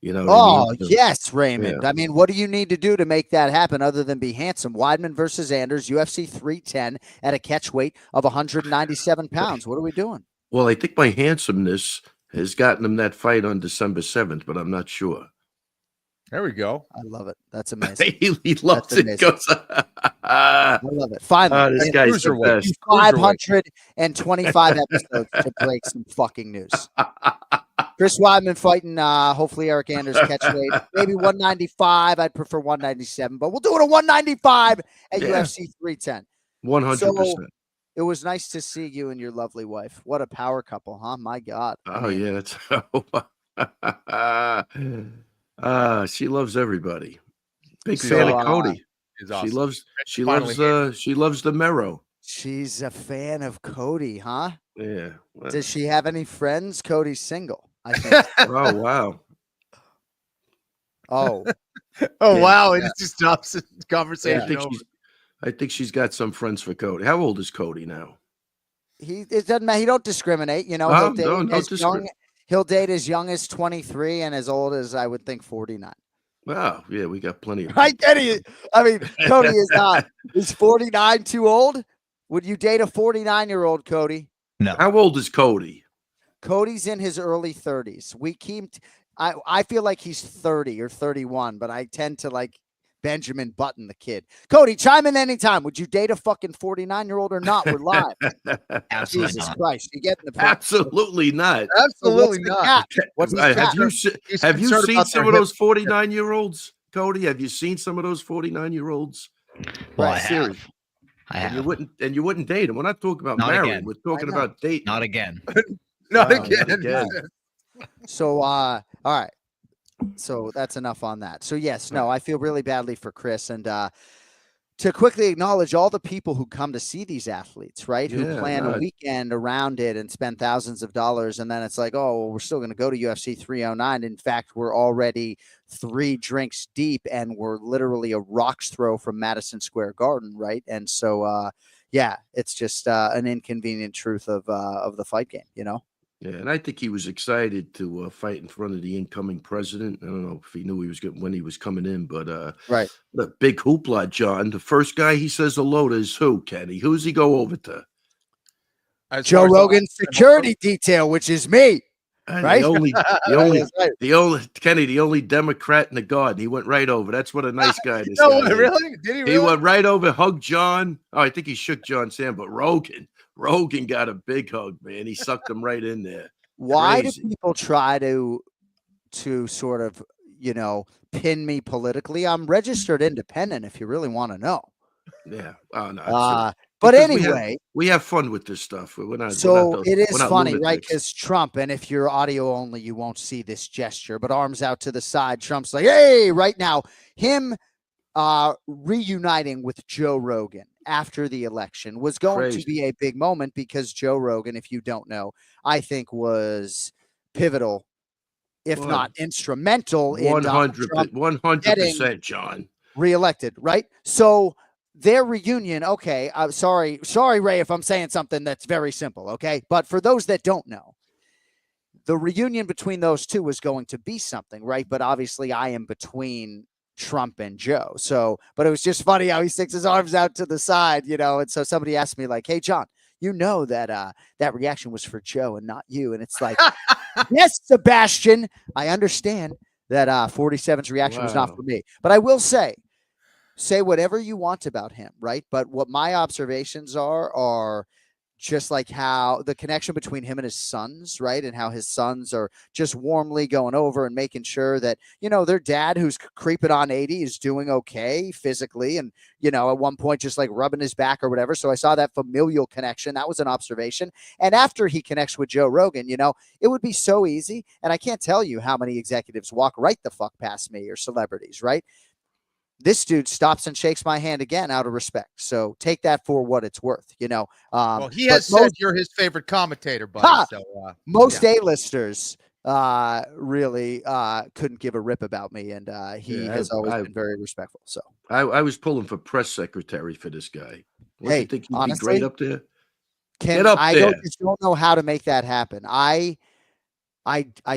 You know what I mean? Yes, Raymond. Yeah. I mean, what do you need to do to make that happen other than be handsome? Weidman versus Anders, UFC 310 at a catchweight of 197 pounds. What are we doing? Well, I think my handsomeness has gotten him that fight on December 7th, but I'm not sure. There we go. I love it. That's amazing. He loves That's it. Goes, I love it. Finally, this guy's the best. 525 episodes to break some fucking news. Chris Weidman fighting, hopefully Eric Anders catchweight. Maybe 195. I'd prefer 197, but we'll do it at 195 at UFC 310. 100%. So, it was nice to see you and your lovely wife. What a power couple, huh? My God. Oh, yeah. That's she loves everybody. Big fan of Cody. Awesome. She loves the Mero. She's a fan of Cody, huh? Yeah. Well. Does she have any friends? Cody's single, I think. Oh, wow. Oh. Wow. It just stops the conversation. Yeah, I think she's got some friends for Cody. How old is Cody now? It doesn't matter. He don't discriminate. You know, he'll date as young as 23 and as old as I would think 49. Wow. Yeah, we got plenty of. Right, Kenny. I mean, Cody is not. Is 49 too old? Would you date a 49-year-old, Cody? No. How old is Cody? Cody's in his early 30s. I feel like he's 30 or 31, but I tend to like Benjamin Button, the kid. Cody, chime in anytime. Would you date a fucking 49-year-old or not? We're live. Absolutely Jesus not. Christ. You getting the point? Absolutely not. Absolutely not. Have you seen some of those 49-year-olds, Cody? Have you seen some of those 49-year-olds? Well, Right, I have. And you wouldn't date them. We're not talking about Not marrying. again. We're talking about dating. Not again. Not Not again. again. So, all right. So that's enough on that. So yes, no, I feel really badly for Chris, and to quickly acknowledge all the people who come to see these athletes, right? Who plan a weekend around it and spend thousands of dollars, and then it's like, oh, well, we're still going to go to UFC 309. In fact, we're already 3 drinks deep, and we're literally a rock's throw from Madison Square Garden, right? And so, yeah, it's just an inconvenient truth of the fight game, you know. Yeah, and I think he was excited to fight in front of the incoming president. I don't know if he knew he was when he was coming in, but right. The big hoopla, John. The first guy he says hello to is who, Kenny? Who's he go over to? Joe Rogan's security detail, which is me. Right? The only Democrat in the garden. He went right over. That's what a nice guy is. No, really? Did he really? He went right over, hugged John. Oh, I think he shook John's hand, but Rogan got a big hug, man. He sucked him right in there. Why Crazy. do people try to sort of, pin me politically? I'm registered independent if you really want to know. Yeah. Oh, no. But anyway, we have fun with this stuff. It is funny, right? Because Trump, and if you're audio only, you won't see this gesture, but arms out to the side. Trump's like, hey, right now, him reuniting with Joe Rogan after the election was going to be a big moment because Joe Rogan, if you don't know, I think was pivotal, if not instrumental, in 100%, John. Reelected, right? So their reunion, okay, I'm sorry, Ray, if I'm saying something that's very simple, okay? But for those that don't know, the reunion between those two was going to be something, right? But obviously I am between Trump and Joe. So, but it was just funny how he sticks his arms out to the side, and so somebody asked me like, hey, John, that that reaction was for Joe and not you. And it's like, yes, Sebastian, I understand that 47's reaction was not for me, but I will say whatever you want about him, right? But what my observations are just like how the connection between him and his sons, right? And how his sons are just warmly going over and making sure that, their dad, who's creeping on 80, is doing okay physically. And, at one point, just like rubbing his back or whatever. So I saw that familial connection. That was an observation. And after he connects with Joe Rogan, it would be so easy. And I can't tell you how many executives walk right the fuck past me, or celebrities, right? This dude stops and shakes my hand again out of respect. So take that for what it's worth, Well, he has said you're his favorite commentator, buddy. So most A-listers really couldn't give a rip about me, and he has always been very respectful. So I was pulling for press secretary for this guy. You think he'd be great up there? Get up I there. just don't know how to make that happen. I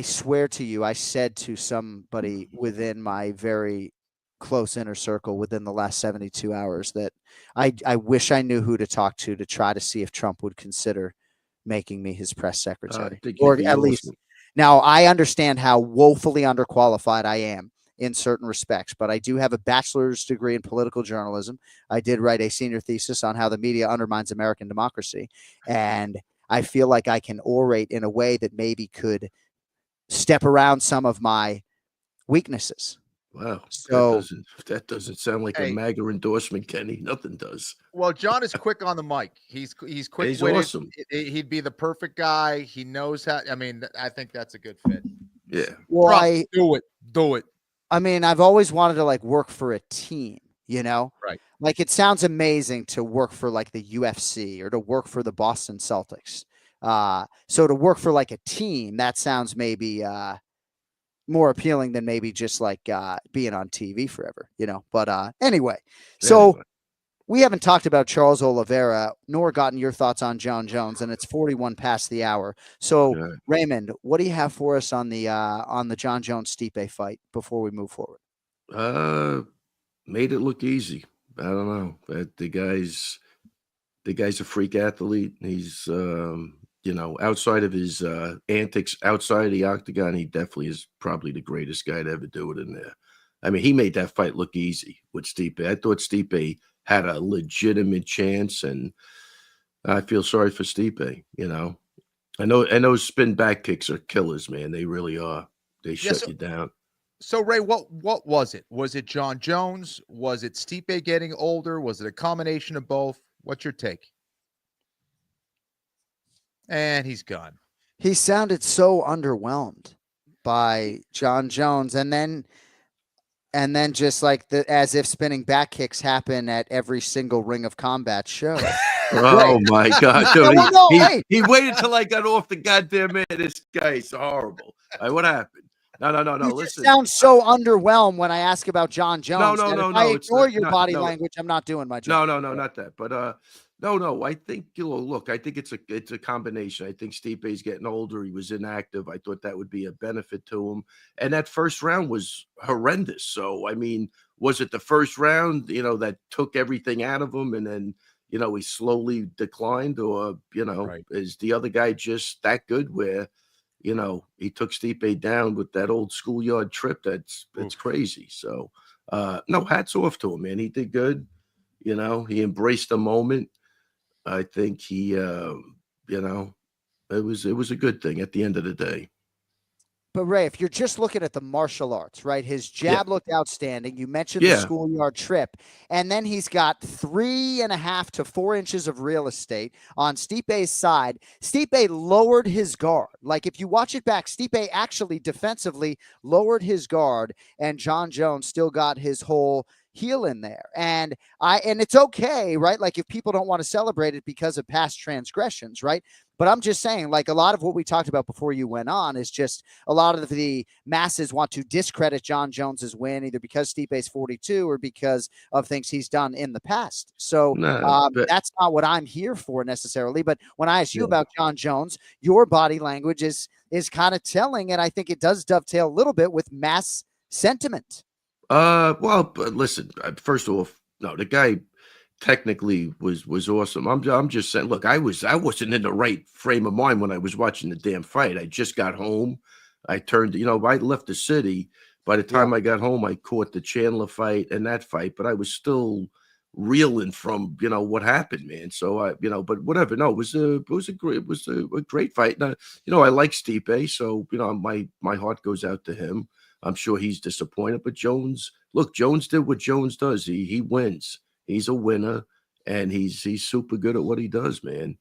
swear to you, I said to somebody within my very close inner circle within the last 72 hours that I wish I knew who to talk to try to see if Trump would consider making me his press secretary. think Or you'd be at least awesome. now I understand how woefully underqualified I am in certain respects, but I do have a bachelor's degree in political journalism. I did write a senior thesis on how the media undermines American democracy. And I feel like I can orate in a way that maybe could step around some of my weaknesses. Wow. So That doesn't sound like Hey. a MAGA endorsement, Kenny. Nothing does. Well, John is quick on the mic. He's quick. He's awesome. He'd be the perfect guy. He knows how. I mean, I think that's a good fit. Yeah. well, Trump, do it. I mean, I've always wanted to like work for a team, you know? Right. Like it sounds amazing to work for like the UFC or to work for the Boston Celtics. So to work for like a team, that sounds maybe more appealing than maybe just like being on TV forever, you know? But anyway, so we haven't talked about Charles Oliveira nor gotten your thoughts on Jon Jones, and it's 41 past the hour. So Raymond, what do you have for us on the Jon Jones Stipe fight before we move forward? Made it look easy. I don't know. The guy's a freak athlete. He's outside of his antics outside of the octagon, he definitely is probably the greatest guy to ever do it in there. I mean, he made that fight look easy with Stipe. I thought Stipe had a legitimate chance, and I feel sorry for Stipe. You know, and those spin back kicks are killers, man. They really are. They shut you down. So Ray, what was it? Was it Jon Jones? Was it Stipe getting older? Was it a combination of both? What's your take? And he's gone. He sounded so underwhelmed by Jon Jones, and then just like as if spinning back kicks happen at every single Ring of Combat show. Oh my God, dude! Hey. He waited till I got off the goddamn man. This guy's horrible. What happened? No. You Listen, sound so underwhelmed when I ask about Jon Jones. No. If I ignore your body language, I'm not doing my job. No, not that. But no. I think look. I think it's a combination. I think Stipe's getting older. He was inactive. I thought that would be a benefit to him. And that first round was horrendous. So I mean, was it the first round? That took everything out of him, and then he slowly declined, or is the other guy just that good where? He took Stipe down with that old schoolyard trip. That's crazy. So, no, hats off to him, man. He did good. He embraced the moment. I think he, it was a good thing at the end of the day. But Ray, if you're just looking at the martial arts, right? His jab looked outstanding. You mentioned the schoolyard trip, and then he's got 3.5 to 4 inches of real estate on Stipe's side. Stipe lowered his guard. Like if you watch it back, Stipe actually defensively lowered his guard, and Jon Jones still got his whole heel in there. And it's okay, right? Like if people don't want to celebrate it because of past transgressions, right? But I'm just saying, like a lot of what we talked about before you went on is just a lot of the masses want to discredit Jon Jones's win, either because Stipe's 42 or because of things he's done in the past. So that's not what I'm here for necessarily. But when I ask you about Jon Jones, your body language is kind of telling, and I think it does dovetail a little bit with mass sentiment. Well, but listen, first of all, no, the guy technically was awesome. I'm just saying, look, I wasn't in the right frame of mind when I was watching the damn fight. I just got home. I turned, I left the city. By the time I got home, I caught the Chandler fight and that fight, but I was still reeling from, what happened, man. So but whatever. No, it was a great fight. Now, I like Stipe, so my heart goes out to him. I'm sure he's disappointed, but Jones did what Jones does. He wins. He's a winner, and he's super good at what he does, man.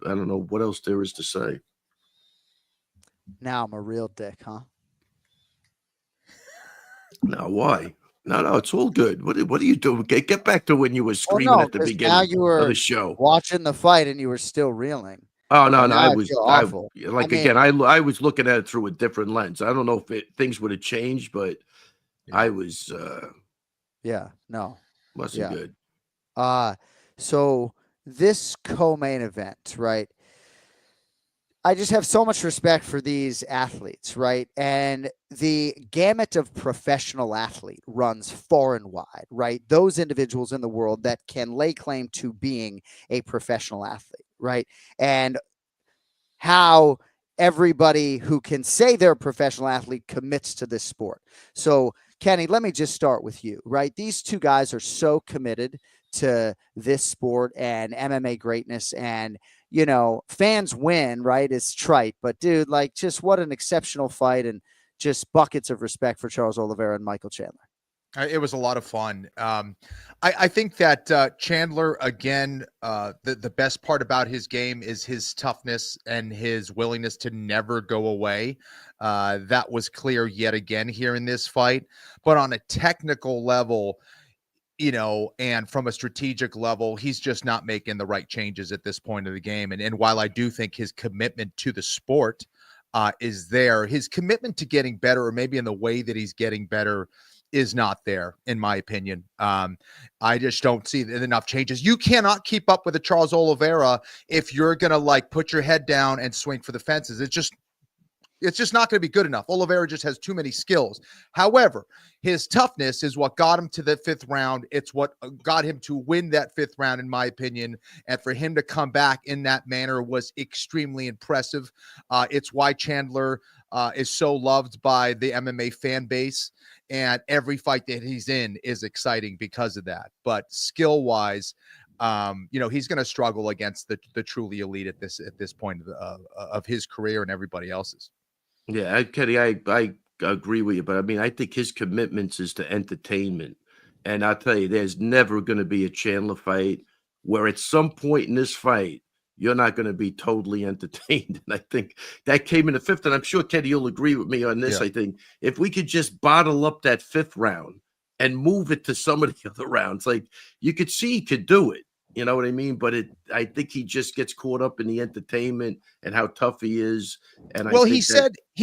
I don't know what else there is to say. Now I'm a real dick, huh? Now why? No, it's all good. What are you doing? Get back to when you were screaming at the beginning now you were of the show. Watching the fight, and you were still reeling. Oh no, I was looking at it through a different lens. I don't know if things would have changed, but I was wasn't good. So this co-main event, right? I just have so much respect for these athletes, right? And the gamut of professional athlete runs far and wide, right? Those individuals in the world that can lay claim to being a professional athlete, right? And how everybody who can say they're a professional athlete commits to this sport. So, Kenny, let me just start with you, right? These two guys are so committed to this sport and MMA greatness, and fans win, right? It's trite, but dude, like, just what an exceptional fight, and just buckets of respect for Charles Oliveira and Michael Chandler. It was a lot of fun. I think that Chandler, again, the best part about his game is his toughness and his willingness to never go away. That was clear yet again here in this fight. But on a technical level, and from a strategic level, he's just not making the right changes at this point of the game. And while I do think his commitment to the sport is there, his commitment to getting better, or maybe in the way that he's getting better, is not there, in my opinion. I just don't see enough changes. You cannot keep up with a Charles Oliveira if you're going to put your head down and swing for the fences. It's just not going to be good enough. Oliveira just has too many skills. However, his toughness is what got him to the 5th round. It's what got him to win that 5th round, in my opinion. And for him to come back in that manner was extremely impressive. It's why Chandler is so loved by the MMA fan base. And every fight that he's in is exciting because of that. But skill-wise, he's going to struggle against the truly elite at this point of his career and everybody else's. Yeah, Kenny, I agree with you, but I mean, I think his commitments is to entertainment. And I'll tell you, there's never going to be a Chandler fight where at some point in this fight, you're not going to be totally entertained. And I think that came in the 5th, and I'm sure, Kenny, you'll agree with me on this. Yeah. I think if we could just bottle up that 5th round and move it to some of the other rounds, like, you could see he could do it. You know what I mean? But I think he just gets caught up in the entertainment and how tough he is. And he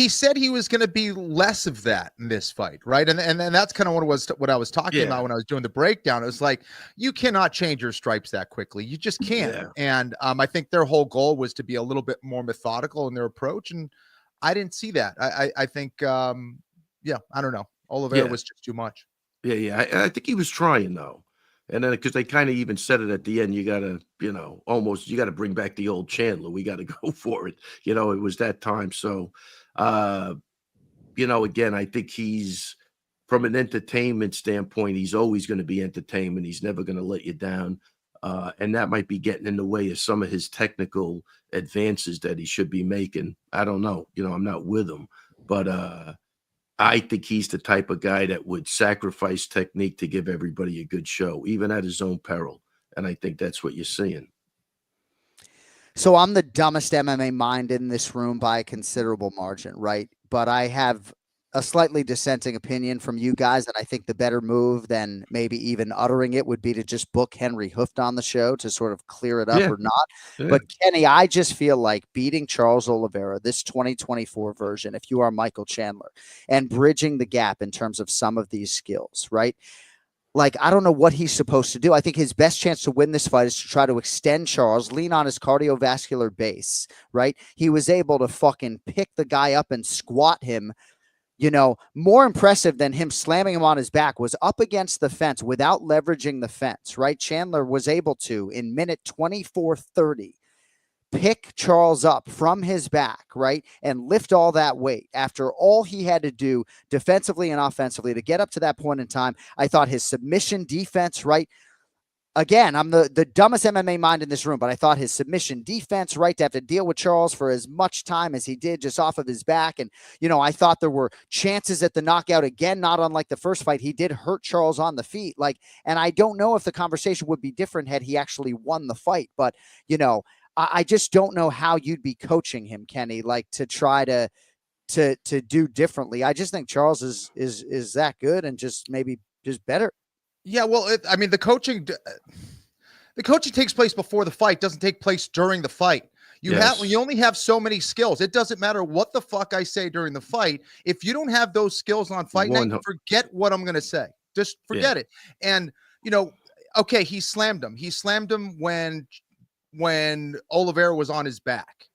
said he was going to be less of that in this fight, right? And that's kind of what I was talking about when I was doing the breakdown. It was like, you cannot change your stripes that quickly. You just can't. Yeah. And I think their whole goal was to be a little bit more methodical in their approach, and I didn't see that. I think, I don't know. Oliveira was just too much. Yeah. I think he was trying, though. And then, because they kind of even said it at the end, you got to, you got to bring back the old Chandler. We got to go for it. It was that time. So, again, I think he's, from an entertainment standpoint, he's always going to be entertainment. He's never going to let you down. And that might be getting in the way of some of his technical advances that he should be making. I don't know. I'm not with him. But, I think he's the type of guy that would sacrifice technique to give everybody a good show, even at his own peril. And I think that's what you're seeing. So I'm the dumbest MMA mind in this room by a considerable margin, right? But I have a slightly dissenting opinion from you guys, and I think the better move than maybe even uttering it would be to just book Henry Hooft on the show to sort of clear it up or not. Yeah. But Kenny, I just feel like beating Charles Oliveira, this 2024 version, if you are Michael Chandler, and bridging the gap in terms of some of these skills, right? Like, I don't know what he's supposed to do. I think his best chance to win this fight is to try to extend Charles, lean on his cardiovascular base, right? He was able to fucking pick the guy up and squat him. More impressive than him slamming him on his back was up against the fence without leveraging the fence, right? Chandler was able to, in minute 24:30, pick Charles up from his back, right? And lift all that weight after all he had to do defensively and offensively to get up to that point in time. I thought his submission defense, right? Again, I'm the dumbest MMA mind in this room, but I thought his submission defense, right, to have to deal with Charles for as much time as he did just off of his back. And, I thought there were chances at the knockout again, not unlike the first fight. He did hurt Charles on the feet. And I don't know if the conversation would be different had he actually won the fight. But, I just don't know how you'd be coaching him, Kenny, to try to do differently. I just think Charles is that good and just maybe just better. Yeah, well, the coaching takes place before the fight, doesn't take place during the fight. You only have so many skills. It doesn't matter what the fuck I say during the fight. If you don't have those skills on fight night, forget what I'm going to say. Just forget it. And, okay, he slammed him. He slammed him when when Oliveira was on his back.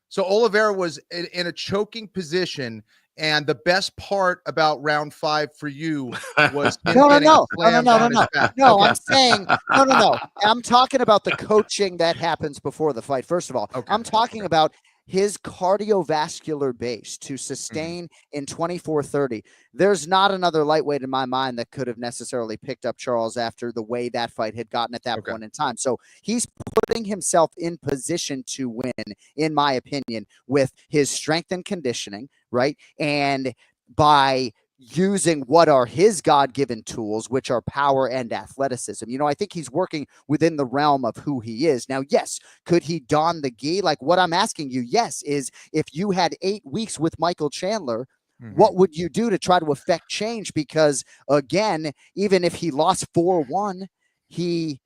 So Oliveira was in a choking position, and the best part about round 5 for you was him getting slammed on his back. No, I'm saying no. I'm talking about the coaching that happens before the fight. First of all, I'm talking about his cardiovascular base to sustain in 24-30. There's not another lightweight in my mind that could have necessarily picked up Charles after the way that fight had gotten at that point in time. So he's putting himself in position to win, in my opinion, with his strength and conditioning, right? And by using what are his God-given tools, which are power and athleticism. I think he's working within the realm of who he is. Now, yes, could he don the gi? Like what I'm asking you, yes, is if you had 8 weeks with Michael Chandler, what would you do to try to affect change? Because again, even if he lost 4-1, he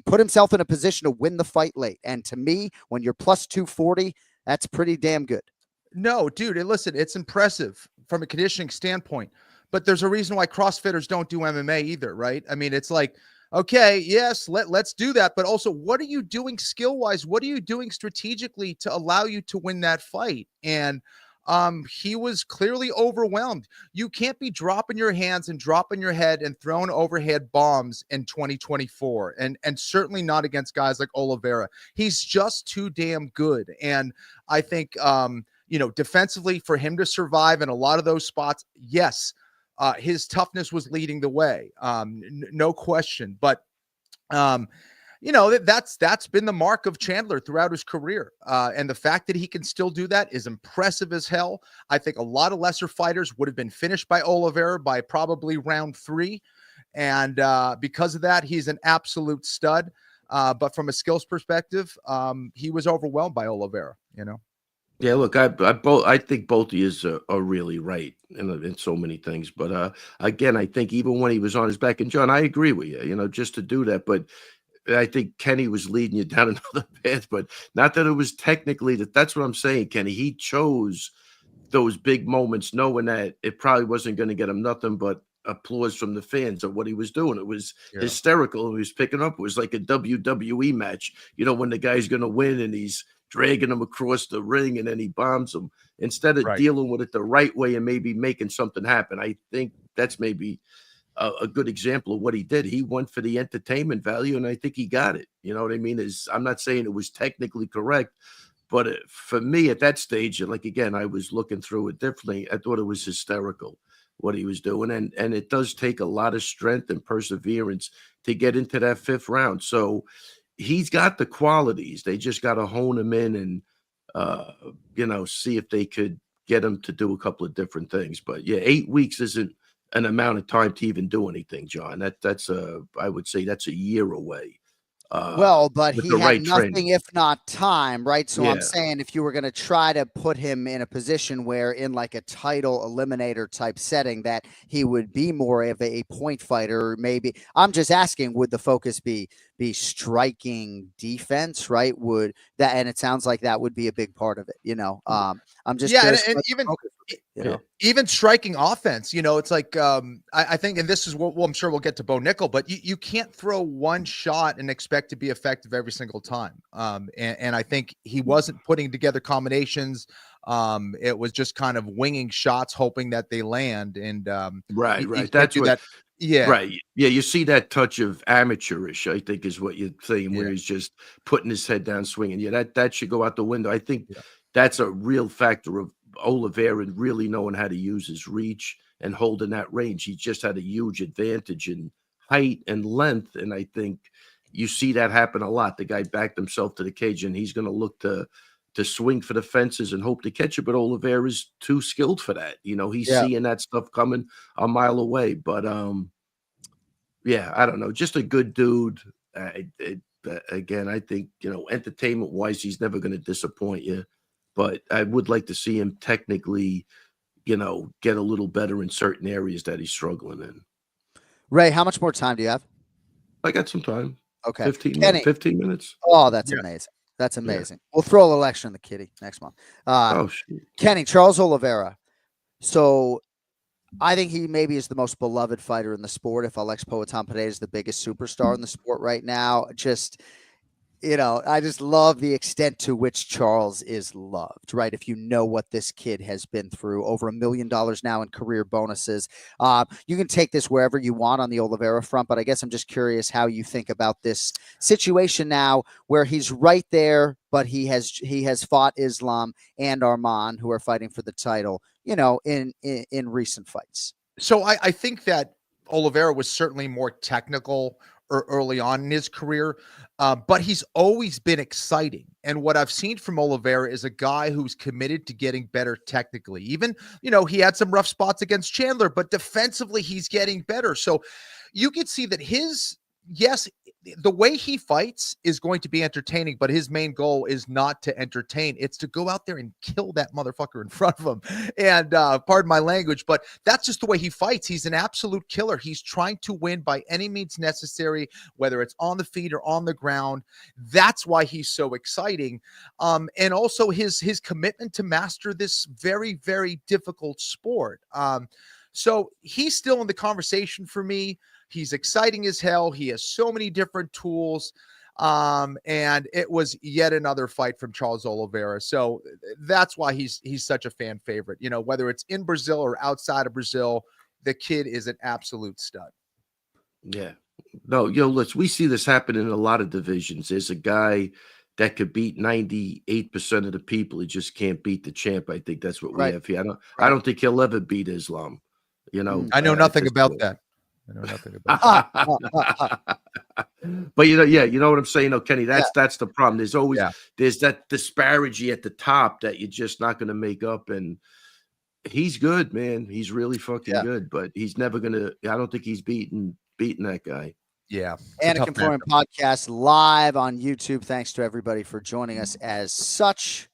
put himself in a position to win the fight late. And to me, when you're plus 240, that's pretty damn good. No, dude, and listen, it's impressive from a conditioning standpoint, but there's a reason why CrossFitters don't do MMA either, right? I mean, it's like, okay, yes, let's do that, but also, what are you doing skill-wise? What are you doing strategically to allow you to win that fight? And he was clearly overwhelmed. You can't be dropping your hands and dropping your head and throwing overhead bombs in 2024, and certainly not against guys like Oliveira. He's just too damn good, and I think defensively, for him to survive in a lot of those spots, yes, his toughness was leading the way, no question. But that's been the mark of Chandler throughout his career, and the fact that he can still do that is impressive as hell. I think a lot of lesser fighters would have been finished by Oliveira by probably round 3, and because of that, he's an absolute stud. But from a skills perspective, he was overwhelmed by Oliveira. Yeah, look, I think both of you are really right in so many things. But again, I think even when he was on his back, and John, I agree with you, just to do that. But I think Kenny was leading you down another path, but not that it was technically that's what I'm saying, Kenny. He chose those big moments knowing that it probably wasn't going to get him nothing but applause from the fans of what he was doing. It was hysterical. He was picking up. It was like a WWE match, when the guy's going to win and he's dragging him across the ring and then he bombs him instead of dealing with it the right way and maybe making something happen. I think that's maybe a good example of what he did. He went for the entertainment value, and I think he got it. You know what I mean? I'm not saying it was technically correct, but for me at that stage, like, again, I was looking through it differently. I thought it was hysterical what he was doing. And it does take a lot of strength and perseverance to get into that 5th round. So he's got the qualities. They just got to hone him in and, see if they could get him to do a couple of different things. But yeah, 8 weeks isn't an amount of time to even do anything, John. I would say that's a year away. But he had nothing training, if not time, right? So yeah. I'm saying if you were going to try to put him in a position where in like a title eliminator type setting that he would be more of a point fighter, maybe. I'm just asking, would the focus be striking defense, right? Would that, and it sounds like that would be a big part of it, I'm just and even striking offense, it's like I think, and this is what I'm sure we'll get to Bo Nickel, but you can't throw one shot and expect to be effective every single time. And I think he wasn't putting together combinations. It was just kind of winging shots, hoping that they land. And right. That's what. Yeah. Right. Yeah. You see that touch of amateurish, I think, is what you're saying, where he's just putting his head down, swinging. Yeah, that should go out the window. I think that's a real factor of Oliveira really knowing how to use his reach and holding that range. He just had a huge advantage in height and length. And I think you see that happen a lot. The guy backed himself to the cage and he's going to look to swing for the fences and hope to catch it. But Oliveira's too skilled for that. He's seeing that stuff coming a mile away. But I don't know. Just a good dude. Again, I think, entertainment wise, he's never going to disappoint you. But I would like to see him technically, get a little better in certain areas that he's struggling in. Ray, how much more time do you have? I got some time. Okay. 15 minutes. Oh, that's amazing. That's amazing. We'll throw a little extra in the kitty next month. Kenny, Charles Oliveira. So I think he maybe is the most beloved fighter in the sport. If Alex Poatan Pereira is the biggest superstar in the sport right now, just I just love the extent to which Charles is loved, right? If you know what this kid has been through, over $1 million now in career bonuses. You can take this wherever you want on the Oliveira front, but I guess I'm just curious how you think about this situation now where he's right there, but he has fought Islam and Arman, who are fighting for the title, in recent fights. So I think that Oliveira was certainly more technical early on in his career, but he's always been exciting. And what I've seen from Oliveira is a guy who's committed to getting better technically. Even, he had some rough spots against Chandler, but defensively he's getting better. So you can see that the way he fights is going to be entertaining, but his main goal is not to entertain. It's to go out there and kill that motherfucker in front of him. And pardon my language, but that's just the way he fights. He's an absolute killer. He's trying to win by any means necessary, whether it's on the feet or on the ground. That's why he's so exciting. And also his commitment to master this very, very difficult sport. So he's still in the conversation for me. He's exciting as hell. He has so many different tools. And it was yet another fight from Charles Oliveira. So that's why he's such a fan favorite. Whether it's in Brazil or outside of Brazil, the kid is an absolute stud. Yeah. No, we see this happen in a lot of divisions. There's a guy that could beat 98% of the people. He just can't beat the champ. I think that's what we have here. I don't think he'll ever beat Islam. I know nothing about that. I know nothing about that. But you know what I'm saying, Kenny. That's the problem. There's always there's that disparity at the top that you're just not going to make up. And he's good, man. He's really fucking good. But he's never gonna. I don't think he's beating that guy. Yeah. Anik Florian podcast live on YouTube. Thanks to everybody for joining us as such.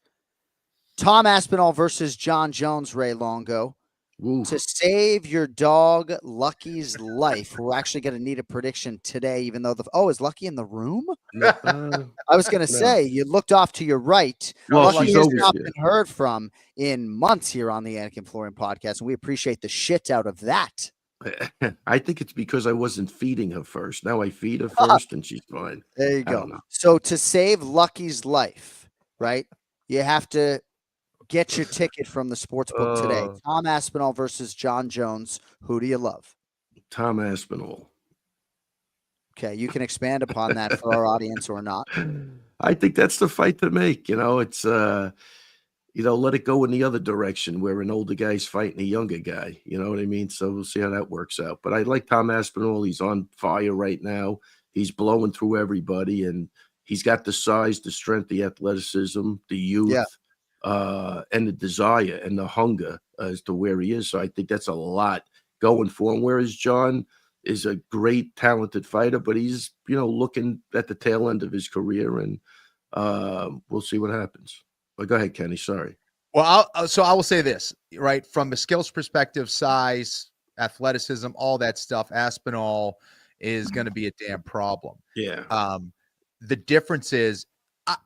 Tom Aspinall versus Jon Jones, Ray Longo. Ooh. To save your dog Lucky's life. We're actually going to need a prediction today, even though is Lucky in the room? I was going to say, you looked off to your right. Well, Lucky has not been heard from in months here on the Anik Florian podcast, and we appreciate the shit out of that. I think it's because I wasn't feeding her first. Now I feed her first, and she's fine. There you go. So to save Lucky's life, right, you have to get your ticket from the sportsbook today. Tom Aspinall versus Jon Jones. Who do you love? Tom Aspinall. Okay, you can expand upon that for our audience or not. I think that's the fight to make. It's let it go in the other direction where an older guy's fighting a younger guy. You know what I mean? So we'll see how that works out. But I like Tom Aspinall. He's on fire right now. He's blowing through everybody, and he's got the size, the strength, the athleticism, the youth. Yeah. And the desire and the hunger as to where he is. So I think that's a lot going for him. Whereas Jon is a great, talented fighter, but he's, looking at the tail end of his career, and we'll see what happens. But go ahead, Kenny. Sorry. Well, I will say this, right? From a skills perspective, size, athleticism, all that stuff, Aspinall is going to be a damn problem. Yeah. The difference is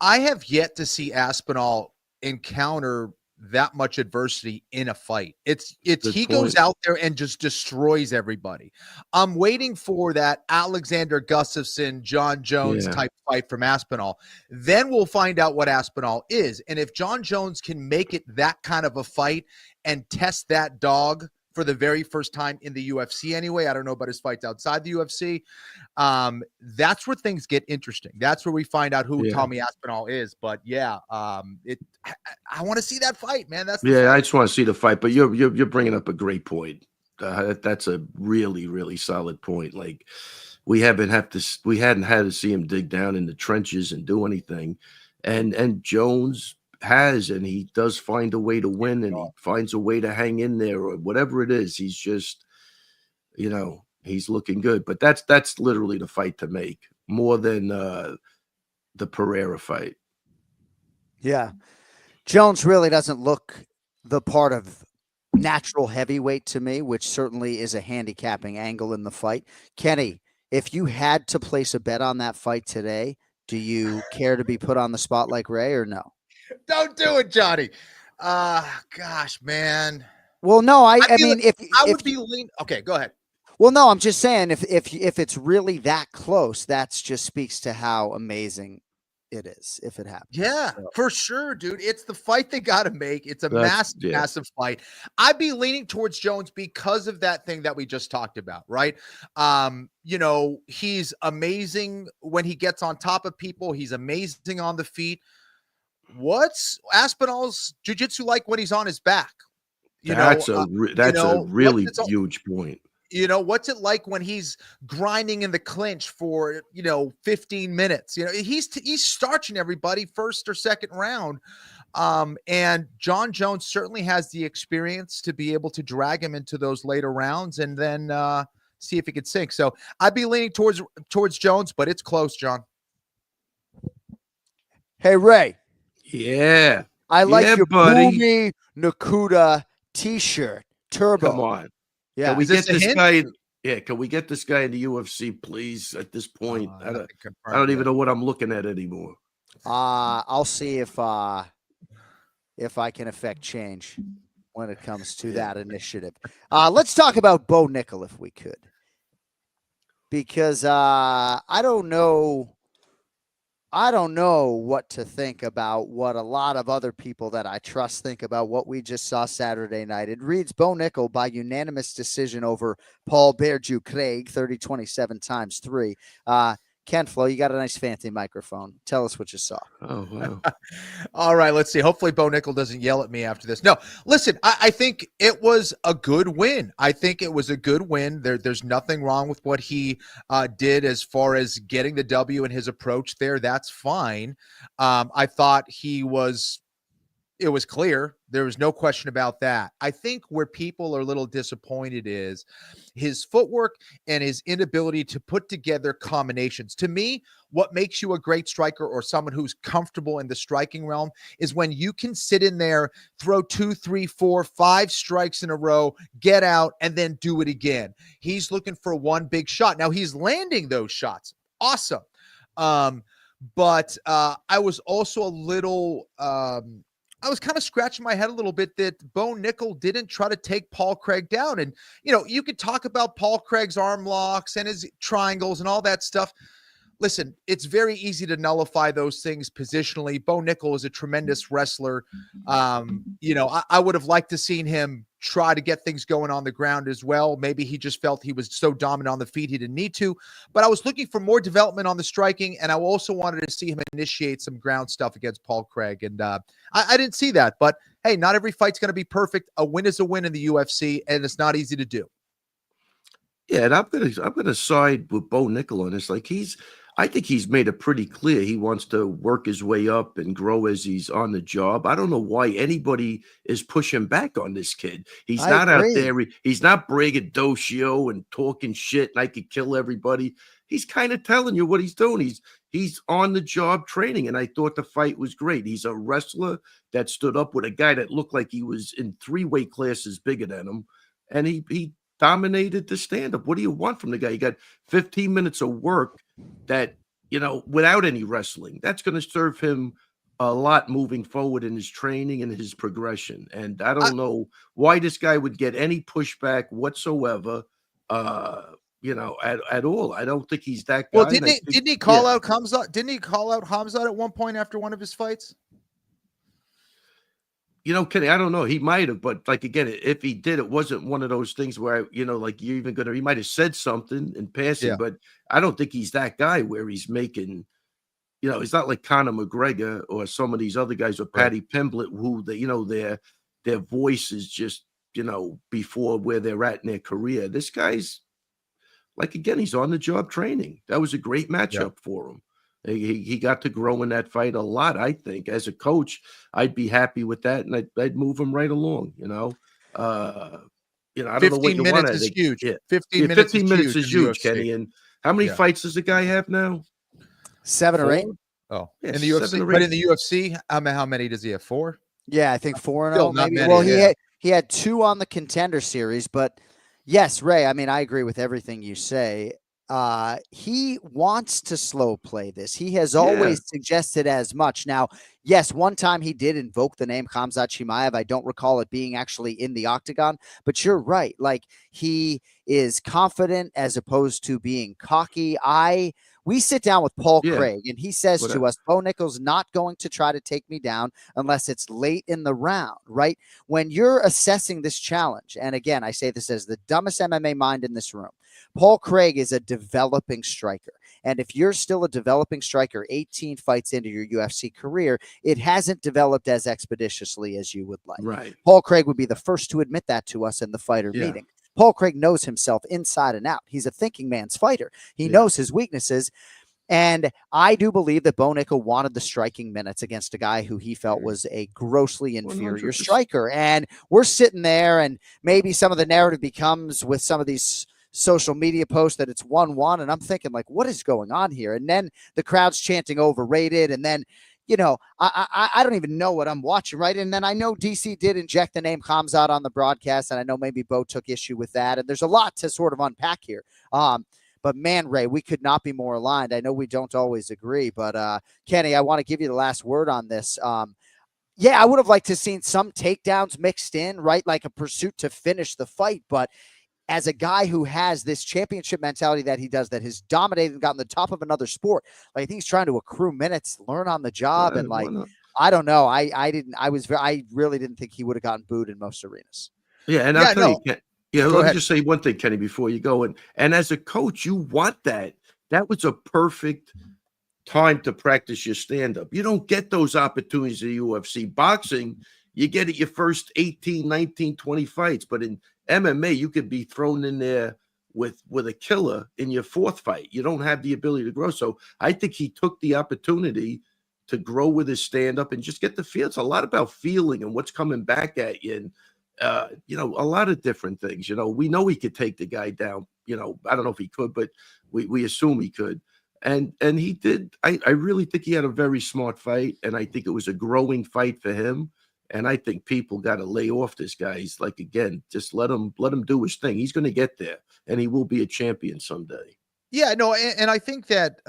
I have yet to see Aspinall encounter that much adversity in a fight. He goes out there and just destroys everybody. I'm waiting for that Alexander Gustafsson, Jon Jones type fight from Aspinall. Then we'll find out what Aspinall is. And if Jon Jones can make it that kind of a fight and test that dog for the very first time in the UFC anyway, I don't know about his fights outside the UFC. That's where things get interesting. That's where we find out who Tommy Aspinall is. But I want to see that fight, man. Fight. I just want to see the fight. But you're bringing up a great point. That's a really, really solid point. Like we hadn't had to see him dig down in the trenches and do anything, and Jones has, and he does find a way to win, and he finds a way to hang in there or whatever it is. He's just, he's looking good. But that's literally the fight to make more than the Pereira fight. Yeah. Jones really doesn't look the part of natural heavyweight to me, which certainly is a handicapping angle in the fight. Kenny, if you had to place a bet on that fight today, do you care to be put on the spot like Ray or no? Don't do it, Johnny. Gosh, man. Well, no, I mean, if I would be lean. Okay, go ahead. Well, no, I'm just saying if it's really that close, that's just speaks to how amazing it is if it happens. Yeah, for sure, dude. It's the fight they got to make. It's a massive, yeah. massive fight. I'd be leaning towards Jones because of that thing that we just talked about, right? You know, he's amazing when he gets on top of people. He's amazing on the feet. What's Aspinall's jiu-jitsu like when he's on his back? That's a really huge point. You know, what's it like when he's grinding in the clinch for, 15 minutes? You know, he's starching everybody first or second round. And Jon Jones certainly has the experience to be able to drag him into those later rounds and then see if he could sink. So I'd be leaning towards Jones, but it's close, John. Hey, Ray. Yeah. I like your buddy. Boomy Nakuda t-shirt. Turbo. Come on. Yeah. Can we get this guy? Yeah. Can we get this guy in the UFC, please? At this point, I don't even know what I'm looking at anymore. I'll see if I can affect change when it comes to that initiative. Let's talk about Bo Nickal if we could, because I don't know what to think about what a lot of other people that I trust think about what we just saw Saturday night. It reads Bo Nickal by unanimous decision over Paul Berju Craig, 30-27 times 3. Ken Flo, you got a nice fancy microphone. Tell us what you saw. Oh, wow. All right, let's see. Hopefully Bo Nickal doesn't yell at me after this. No, listen, I think it was a good win. I think it was a good win. There's nothing wrong with what he did as far as getting the W and his approach there. That's fine. I thought it was clear. There was no question about that. I think where people are a little disappointed is his footwork and his inability to put together combinations. To me, what makes you a great striker or someone who's comfortable in the striking realm is when you can sit in there, throw 2, 3, 4, 5 strikes in a row, get out, and then do it again. He's looking for one big shot. Now he's landing those shots. Awesome. But I was also a little, I was kind of scratching my head a little bit that Bo Nickal didn't try to take Paul Craig down. And, you could talk about Paul Craig's arm locks and his triangles and all that stuff. Listen, it's very easy to nullify those things positionally. Bo Nickal is a tremendous wrestler. I would have liked to seen him try to get things going on the ground as well. Maybe he just felt he was so dominant on the feet he didn't need to. But I was looking for more development on the striking, and I also wanted to see him initiate some ground stuff against Paul Craig. And I didn't see that. But, hey, not every fight's going to be perfect. A win is a win in the UFC, and it's not easy to do. Yeah, and I'm gonna side with Bo Nickal on this. I think he's made it pretty clear he wants to work his way up and grow as he's on the job. I don't know why anybody is pushing back on this kid. He's not out there. He's not braggadocio and talking shit and I could kill everybody. He's kind of telling you what he's doing. He's on the job training, and I thought the fight was great. He's a wrestler that stood up with a guy that looked like he was in 3 weight classes bigger than him, and he dominated the stand-up. What do you want from the guy? He got 15 minutes of work that, without any wrestling. That's going to serve him a lot moving forward in his training and his progression. And I don't know why this guy would get any pushback whatsoever, at all. I don't think he's that guy. Well, didn't he call out Hamzat? Didn't he call out Hamzat at one point after one of his fights? Kenny, I don't know. He might have, but again, if he did, it wasn't one of those things where, he might have said something in passing, but I don't think he's that guy where he's making, he's not like Conor McGregor or some of these other guys or Paddy Pimblett who their voice is just, before where they're at in their career. This guy's again, he's on the job training. That was a great matchup for him. He got to grow in that fight a lot, I think. As a coach, I'd be happy with that, and I'd move him right along, I don't know what you want. Is huge. Yeah. 15 minutes is huge, Kenny. And how many fights does the guy have now? 7 or 8. Oh, yeah, in the UFC. But in the UFC, how many does he have? 4? Yeah, I think 4-0. Maybe. Well, he had 2 on the Contender Series, but yes, Ray. I mean, I agree with everything you say. He wants to slow play this. He has always suggested as much. Now, yes, one time he did invoke the name Khamzat Chimaev. I don't recall it being actually in the octagon, but you're right. He is confident as opposed to being cocky. I We sit down with Paul Yeah. Craig, and he says to us, Bo Nickal's not going to try to take me down unless it's late in the round, right? When you're assessing this challenge, and again, I say this as the dumbest MMA mind in this room, Paul Craig is a developing striker. And if you're still a developing striker 18 fights into your UFC career, it hasn't developed as expeditiously as you would like. Right. Paul Craig would be the first to admit that to us in the fighter meeting. Paul Craig knows himself inside and out. He's a thinking man's fighter. He knows his weaknesses. And I do believe that Bo Nickal wanted the striking minutes against a guy who he felt was a grossly inferior 100%. striker. And we're sitting there, and maybe some of the narrative becomes with some of these social media posts that it's 1-1. And I'm thinking, like, what is going on here? And then the crowd's chanting overrated. And then, you know, I don't even know what I'm watching, right? And then I know DC did inject the name Khamzat on the broadcast, and I know maybe Bo took issue with that. And there's a lot to sort of unpack here. But man, Ray, we could not be more aligned. I know we don't always agree, but Kenny, I want to give you the last word on this. Yeah, I would have liked to seen some takedowns mixed in, right? Like a pursuit to finish the fight. But as a guy who has this championship mentality that he does, that has dominated and gotten the top of another sport, like I think he's trying to accrue minutes, learn on the job. And like, I don't know. I really didn't think he would have gotten booed in most arenas. Yeah. And I'll tell you, let me just say one thing, Kenny, before you go. And as a coach, you want that. That was a perfect time to practice your stand-up. You don't get those opportunities in the UFC. Boxing, you get it your first 18, 19, 20 fights. But in MMA, you could be thrown in there with a killer in your fourth fight. You don't have the ability to grow. So I think he took the opportunity to grow with his stand-up and just get the feel. It's a lot about feeling and what's coming back at you. And you know, a lot of different things. You know, we know he could take the guy down. You know, I don't know if he could, but we assume he could. And he did. I really think he had a very smart fight, and I think it was a growing fight for him. And I think people got to lay off this guy. He's like, again, just let him do his thing. He's going to get there, and he will be a champion someday. Yeah, no, and I think that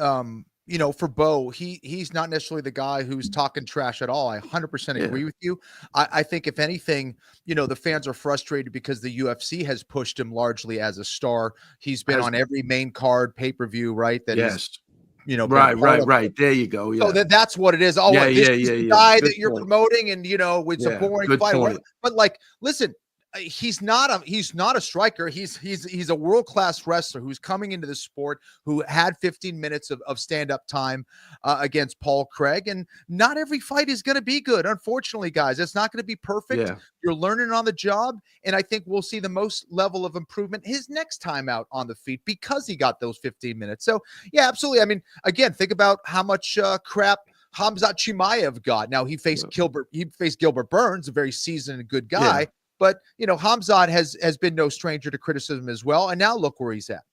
you know, for Bo, he's not necessarily the guy who's talking trash at all. I 100% agree with you. I think if anything, you know, the fans are frustrated because the UFC has pushed him largely as a star. He's been on every main card pay-per-view, right? That is, you know, right. There you go. Yeah. So that's what it is. Oh, this is the guy that you're promoting, and you know, it's a boring fight. But like, listen, he's not a striker. He's a world-class wrestler who's coming into the sport, who had 15 minutes of stand-up time against Paul Craig. And not every fight is going to be good. Unfortunately, guys, it's not going to be perfect. Yeah. You're learning on the job. And I think we'll see the most level of improvement his next time out on the feet because he got those 15 minutes. So yeah, absolutely. I mean, again, think about how much crap Khamzat Chimaev got. Now he faced Gilbert Burns, a very seasoned and good guy. Yeah. But, you know, Khamzat has been no stranger to criticism as well. And now look where he's at.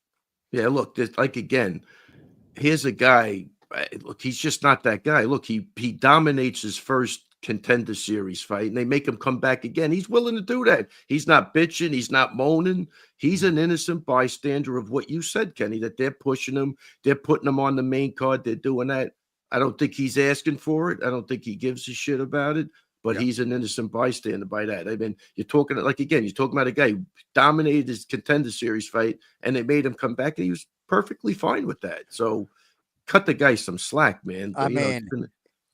Yeah, look, like, again, here's a guy. Look, he's just not that guy. Look, he dominates his first Contender Series fight, and they make him come back again. He's willing to do that. He's not bitching. He's not moaning. He's an innocent bystander of what you said, Kenny, that they're pushing him. They're putting him on the main card. They're doing that. I don't think he's asking for it. I don't think he gives a shit about it. But he's an innocent bystander by that. I mean, you're talking about a guy who dominated his Contender Series fight, and they made him come back, and he was perfectly fine with that. So cut the guy some slack, man. But,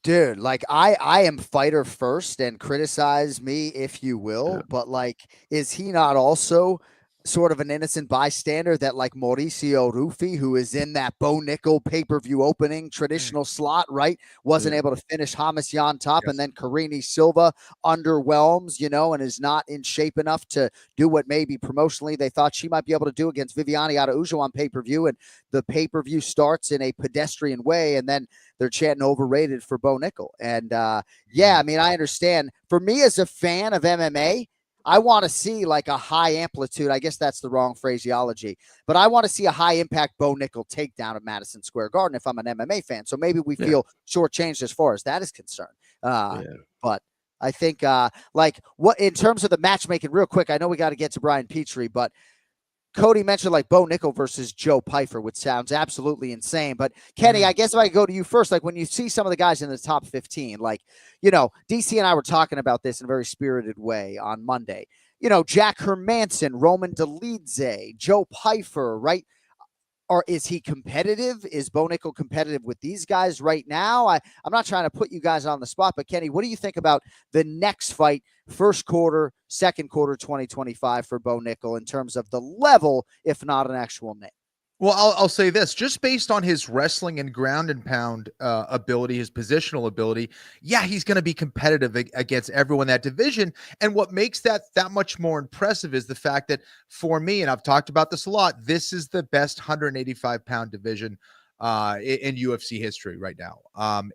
dude, like I am fighter first, and criticize me if you will. But like, is he not also sort of an innocent bystander that like Mauricio Rufy, who is in that Bo Nickal pay-per-view opening traditional slot, right? Wasn't able to finish Hamas Yan top, and then Karini Silva underwhelms, you know, and is not in shape enough to do what maybe promotionally they thought she might be able to do against Viviane Araújo on pay-per-view, and the pay-per-view starts in a pedestrian way, and then they're chanting overrated for Bo Nickal. And yeah, I mean, I understand. For me as a fan of MMA, I want to see like a high amplitude. I guess that's the wrong phraseology, but I want to see a high impact Bo Nickal takedown at Madison Square Garden if I'm an MMA fan. So maybe we feel shortchanged as far as that is concerned. But I think like what in terms of the matchmaking, real quick, I know we got to get to Brian Petrie, but Cody mentioned like Bo Nickal versus Joe Pyfer, which sounds absolutely insane. But Kenny, I guess if I go to you first, like when you see some of the guys in the top 15, like, you know, DC and I were talking about this in a very spirited way on Monday. You know, Jack Hermanson, Roman Dolidze, Joe Pyfer, right? Or is he competitive? Is Bo Nickel competitive with these guys right now? I'm not trying to put you guys on the spot, but Kenny, what do you think about the next fight, first quarter, second quarter 2025 for Bo Nickel in terms of the level, if not an actual name? Well, I'll say this, just based on his wrestling and ground and pound ability, his positional ability, yeah, he's going to be competitive against everyone in that division. And what makes that much more impressive is the fact that for me, and I've talked about this a lot, this is the best 185-pound division in UFC history right now.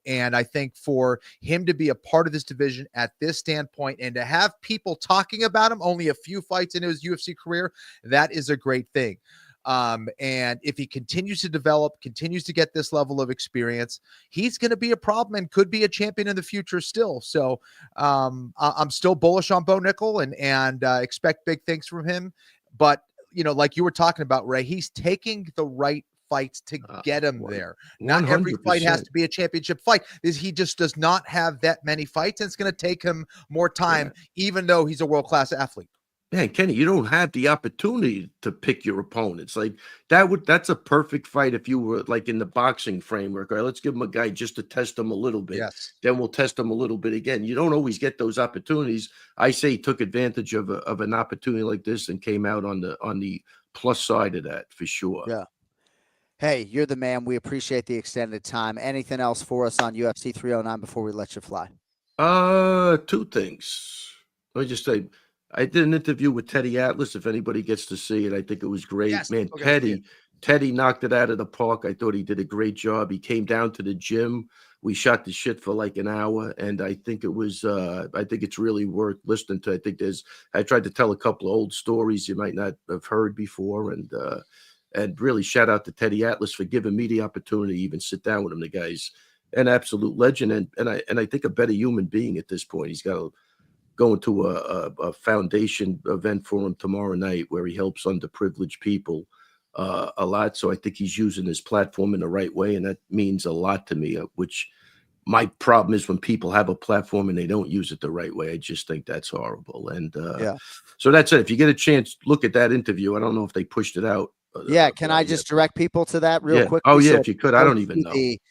And I think for him to be a part of this division at this standpoint and to have people talking about him, only a few fights into his UFC career, that is a great thing. And if he continues to develop, continues to get this level of experience, he's going to be a problem and could be a champion in the future still. So I'm still bullish on Bo Nickel and expect big things from him. But, like you were talking about, Ray, he's taking the right fights to get him there. Not 100%. Every fight has to be a championship fight. He just does not have that many fights, and it's going to take him more time, even though he's a world-class athlete. Man, Kenny, you don't have the opportunity to pick your opponents. Like that's a perfect fight if you were like in the boxing framework. All right, let's give him a guy just to test him a little bit. Yes. Then we'll test him a little bit again. You don't always get those opportunities. I say he took advantage of an opportunity like this and came out on the plus side of that for sure. Yeah. Hey, you're the man. We appreciate the extended time. Anything else for us on UFC 309 before we let you fly? Two things. Let me just say, I did an interview with Teddy Atlas. If anybody gets to see it, I think it was great. Yes, man, Teddy knocked it out of the park. I thought he did a great job. He came down to the gym. We shot the shit for like an hour, and I think it was I think it's really worth listening to. I tried to tell a couple of old stories you might not have heard before, and really shout out to Teddy Atlas for giving me the opportunity to even sit down with him. The guy's an absolute legend, and I think a better human being at this point. He's got going to a foundation event for him tomorrow night where he helps underprivileged people a lot. So I think he's using his platform in the right way, and that means a lot to me, which my problem is when people have a platform and they don't use it the right way. I just think that's horrible. And so that's it. If you get a chance, look at that interview. I don't know if they pushed it out. Can I just direct people to that real quick? Oh, yeah, if you could. I don't even know. The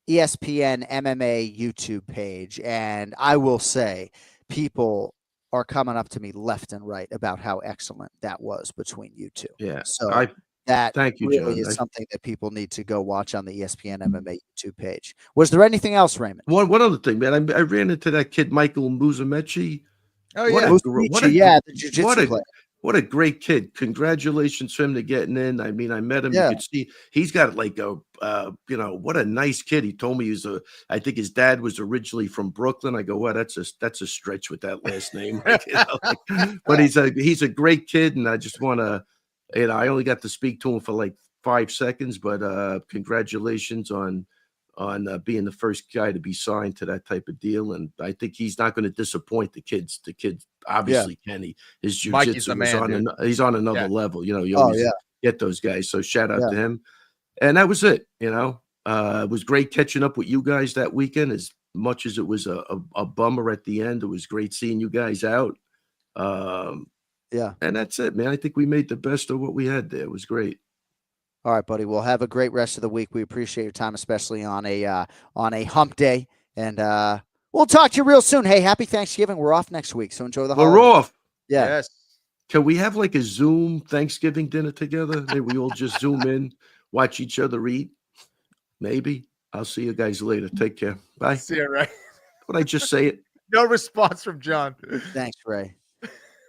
ESPN MMA YouTube page, and I will say, people are coming up to me left and right about how excellent that was between you two. Yeah. So thank you, really John. is something that people need to go watch on the ESPN MMA YouTube page. Was there anything else, Raymond? One other thing, man. I ran into that kid, Michael Musumeci. Oh, yeah. The jiu-jitsu player. What a great kid. Congratulations for him to getting in. I mean, I met him. Yeah. You could see he's got like what a nice kid. He told me I think his dad was originally from Brooklyn. I go, well, that's a stretch with that last name. But he's a great kid. And I just want to, I only got to speak to him for like 5 seconds, but congratulations on being the first guy to be signed to that type of deal. And I think he's not going to disappoint the kids. The kids, obviously, Kenny, his jiu-jitsu he's on another level. You always get those guys. So shout out to him. And that was it. It was great catching up with you guys that weekend. As much as it was a bummer at the end, it was great seeing you guys out. And that's it, man. I think we made the best of what we had there. It was great. All right, buddy. We'll have a great rest of the week. We appreciate your time, especially on a hump day. And we'll talk to you real soon. Hey, happy Thanksgiving. We're off next week, so enjoy the holiday. We're off. Yeah. Yes. Can we have like a Zoom Thanksgiving dinner together? Maybe we all just Zoom in, watch each other eat. Maybe. I'll see you guys later. Take care. Bye. See you, Ray. Would I just say it? No response from John. Thanks, Ray.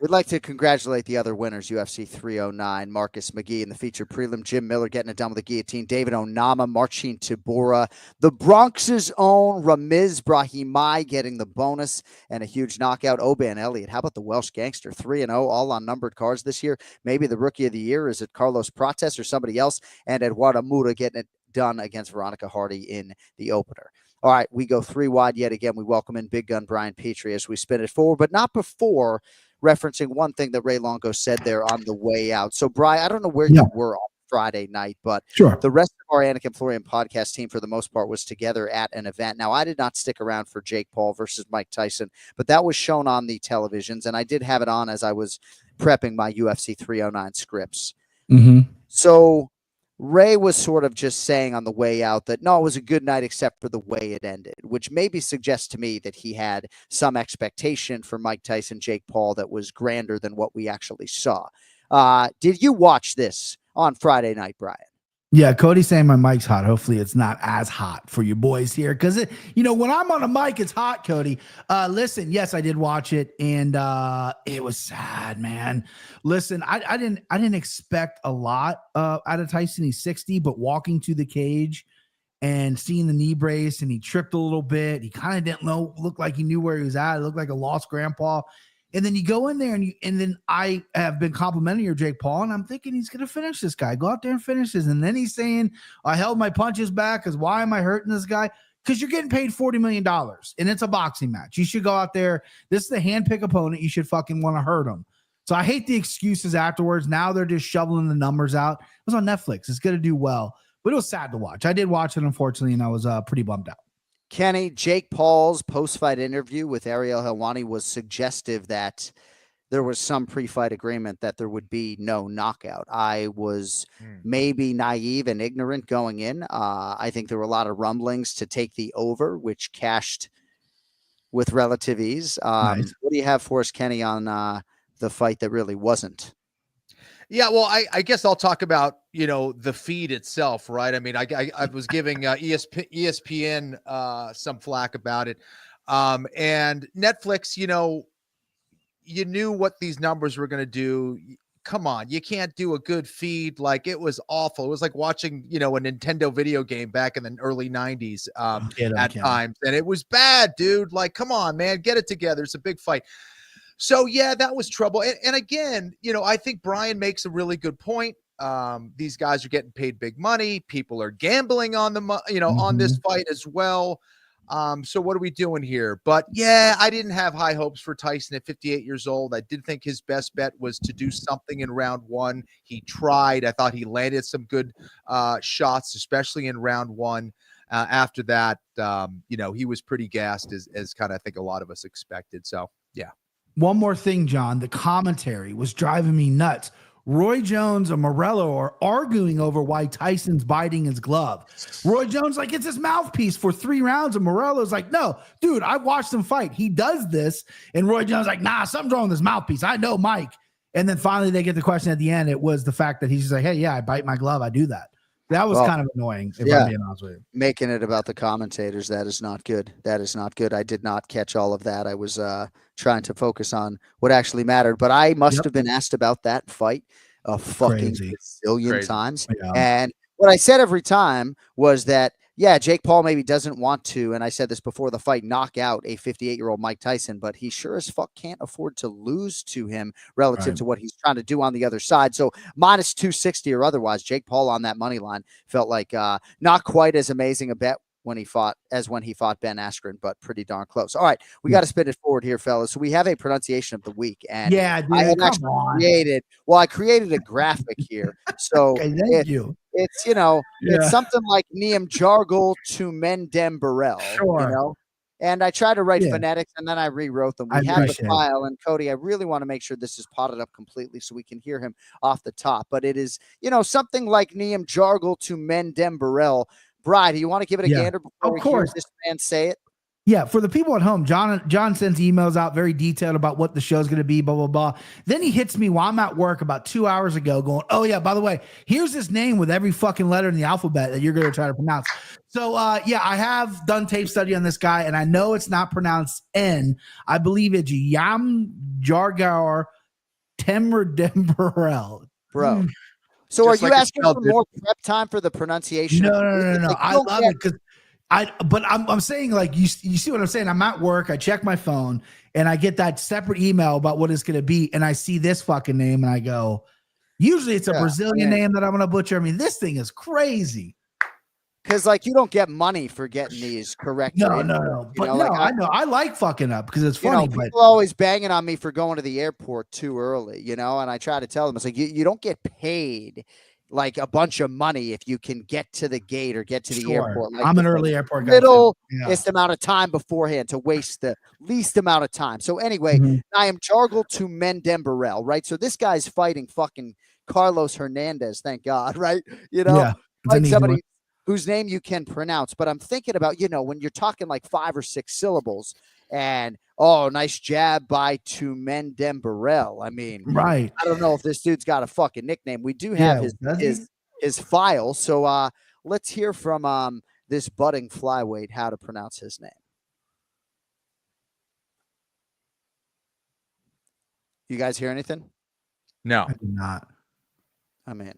We'd like to congratulate the other winners, UFC 309, Marcus McGee in the featured prelim, Jim Miller getting it done with the guillotine, David Onama, Marcin Tybura, the Bronx's own Ramiz Brahimaj getting the bonus and a huge knockout, Oban Elliott. How about the Welsh gangster, 3-0, all on numbered cards this year? Maybe the rookie of the year, is it Carlos Prates or somebody else? And Eduardo Mura getting it done against Veronica Hardy in the opener. All right, we go 3 wide yet again. We welcome in Big Gun Brian Petrie as we spin it forward, but not before referencing one thing that Ray Longo said there on the way out. So, Brian, I don't know where you were on Friday night, but the rest of our Anik and Florian podcast team, for the most part, was together at an event. Now, I did not stick around for Jake Paul versus Mike Tyson, but that was shown on the televisions, and I did have it on as I was prepping my UFC 309 scripts. Mm-hmm. So Ray was sort of just saying on the way out that, no, it was a good night except for the way it ended, which maybe suggests to me that he had some expectation for Mike Tyson, Jake Paul that was grander than what we actually saw. Did you watch this on Friday night, Brian? Yeah, Cody's saying my mic's hot. Hopefully it's not as hot for you boys here. Because, when I'm on a mic, it's hot, Cody. Listen, yes, I did watch it. And it was sad, man. Listen, I didn't expect a lot out of Tyson. He's 60, but walking to the cage and seeing the knee brace, and he tripped a little bit. He kind of didn't look like he knew where he was at. It looked like a lost grandpa. And then you go in there and then I have been complimenting your Jake Paul, and I'm thinking he's going to finish this guy. Go out there and finish this. And then he's saying, I held my punches back because why am I hurting this guy? Because you're getting paid $40 million and it's a boxing match. You should go out there. This is the handpick opponent. You should fucking want to hurt him. So I hate the excuses afterwards. Now they're just shoveling the numbers out. It was on Netflix. It's going to do well, but it was sad to watch. I did watch it, unfortunately, and I was pretty bummed out. Kenny, Jake Paul's post-fight interview with Ariel Helwani was suggestive that there was some pre-fight agreement that there would be no knockout. I was maybe naive and ignorant going in. I think there were a lot of rumblings to take the over, which cashed with relative ease. Nice. What do you have for us, Kenny, on the fight that really wasn't? Yeah, well, I guess I'll talk about, the feed itself, right? I mean, I was giving ESPN some flack about it. And Netflix, you knew what these numbers were going to do. Come on, you can't do a good feed. Like, it was awful. It was like watching, a Nintendo video game back in the early 90s at times. And it was bad, dude. Like, come on, man, get it together. It's a big fight. So, yeah, that was trouble. And again, I think Brian makes a really good point. These guys are getting paid big money. People are gambling on on this fight as well. So what are we doing here? But, yeah, I didn't have high hopes for Tyson at 58 years old. I did think his best bet was to do something in round one. He tried. I thought he landed some good shots, especially in round one. After that, he was pretty gassed as kind of I think a lot of us expected. So, yeah. One more thing, John, the commentary was driving me nuts. Roy Jones and Morello are arguing over why Tyson's biting his glove. Roy Jones like, it's his mouthpiece for 3 rounds. And Morello's like, no, dude, I watched him fight. He does this. And Roy Jones like, nah, something's wrong with his mouthpiece. I know Mike. And then finally they get the question at the end. It was the fact that he's just like, hey, yeah, I bite my glove. I do that. That was kind of annoying, if I'm being honest with you. Making it about the commentators, that is not good. That is not good. I did not catch all of that. I was trying to focus on what actually mattered. But I must have been asked about that fight a fucking zillion times. Yeah. And what I said every time was that, yeah, Jake Paul maybe doesn't want to, and I said this before the fight, knock out a 58-year-old Mike Tyson, but he sure as fuck can't afford to lose to him relative to what he's trying to do on the other side. So minus 260 or otherwise, Jake Paul on that money line felt like not quite as amazing a bet when he fought Ben Askren, but pretty darn close. All right, we got to spin it forward here, fellas. So we have a pronunciation of the week, and dude, I had actually created a graphic here. So it's it's something like Neam Jargle to Mendem Burrell, and I tried to write phonetics and then I rewrote them. We have the file, and Cody, I really want to make sure this is potted up completely so we can hear him off the top. But it is, something like Neam Jargle to Mendem Burrell. Bride, do you want to give it a gander before we hear this man say it? Yeah, for the people at home, John sends emails out very detailed about what the show's going to be, blah, blah, blah. Then he hits me while I'm at work about 2 hours ago going, oh, yeah, by the way, here's this name with every fucking letter in the alphabet that you're going to try to pronounce. So, I have done tape study on this guy, and I know it's not pronounced N. I believe it's Yam Jargar Temerdemberel. Bro. So are you asking for more prep time for the pronunciation? No. I love it because I'm saying, like, you see what I'm saying? I'm at work. I check my phone and I get that separate email about what it's going to be. And I see this fucking name and I go, usually it's a Brazilian name that I'm going to butcher. I mean, this thing is crazy. Because, like, you don't get money for getting these correct. No. But I know. I like fucking up because it's funny. People always banging on me for going to the airport too early, and I try to tell them, it's like, you don't get paid like a bunch of money if you can get to the gate or get to the airport. Like, I'm an early airport guy. It's the amount of time beforehand to waste the least amount of time. So anyway, I am Jargle to Mendem Burrell, right? So this guy's fighting fucking Carlos Hernandez, thank God, right? You know, Yeah, it's an like easy somebody one. whose name you can pronounce. But I'm thinking about, you know, when you're talking like 5 or 6 syllables and, oh, nice jab by Tumendemberel. I mean, Right. I don't know if this dude's got a fucking nickname. We do Yeah, have does he? his file. So let's hear from this budding flyweight how to pronounce his name. You guys hear anything? No. I did not. I'm in.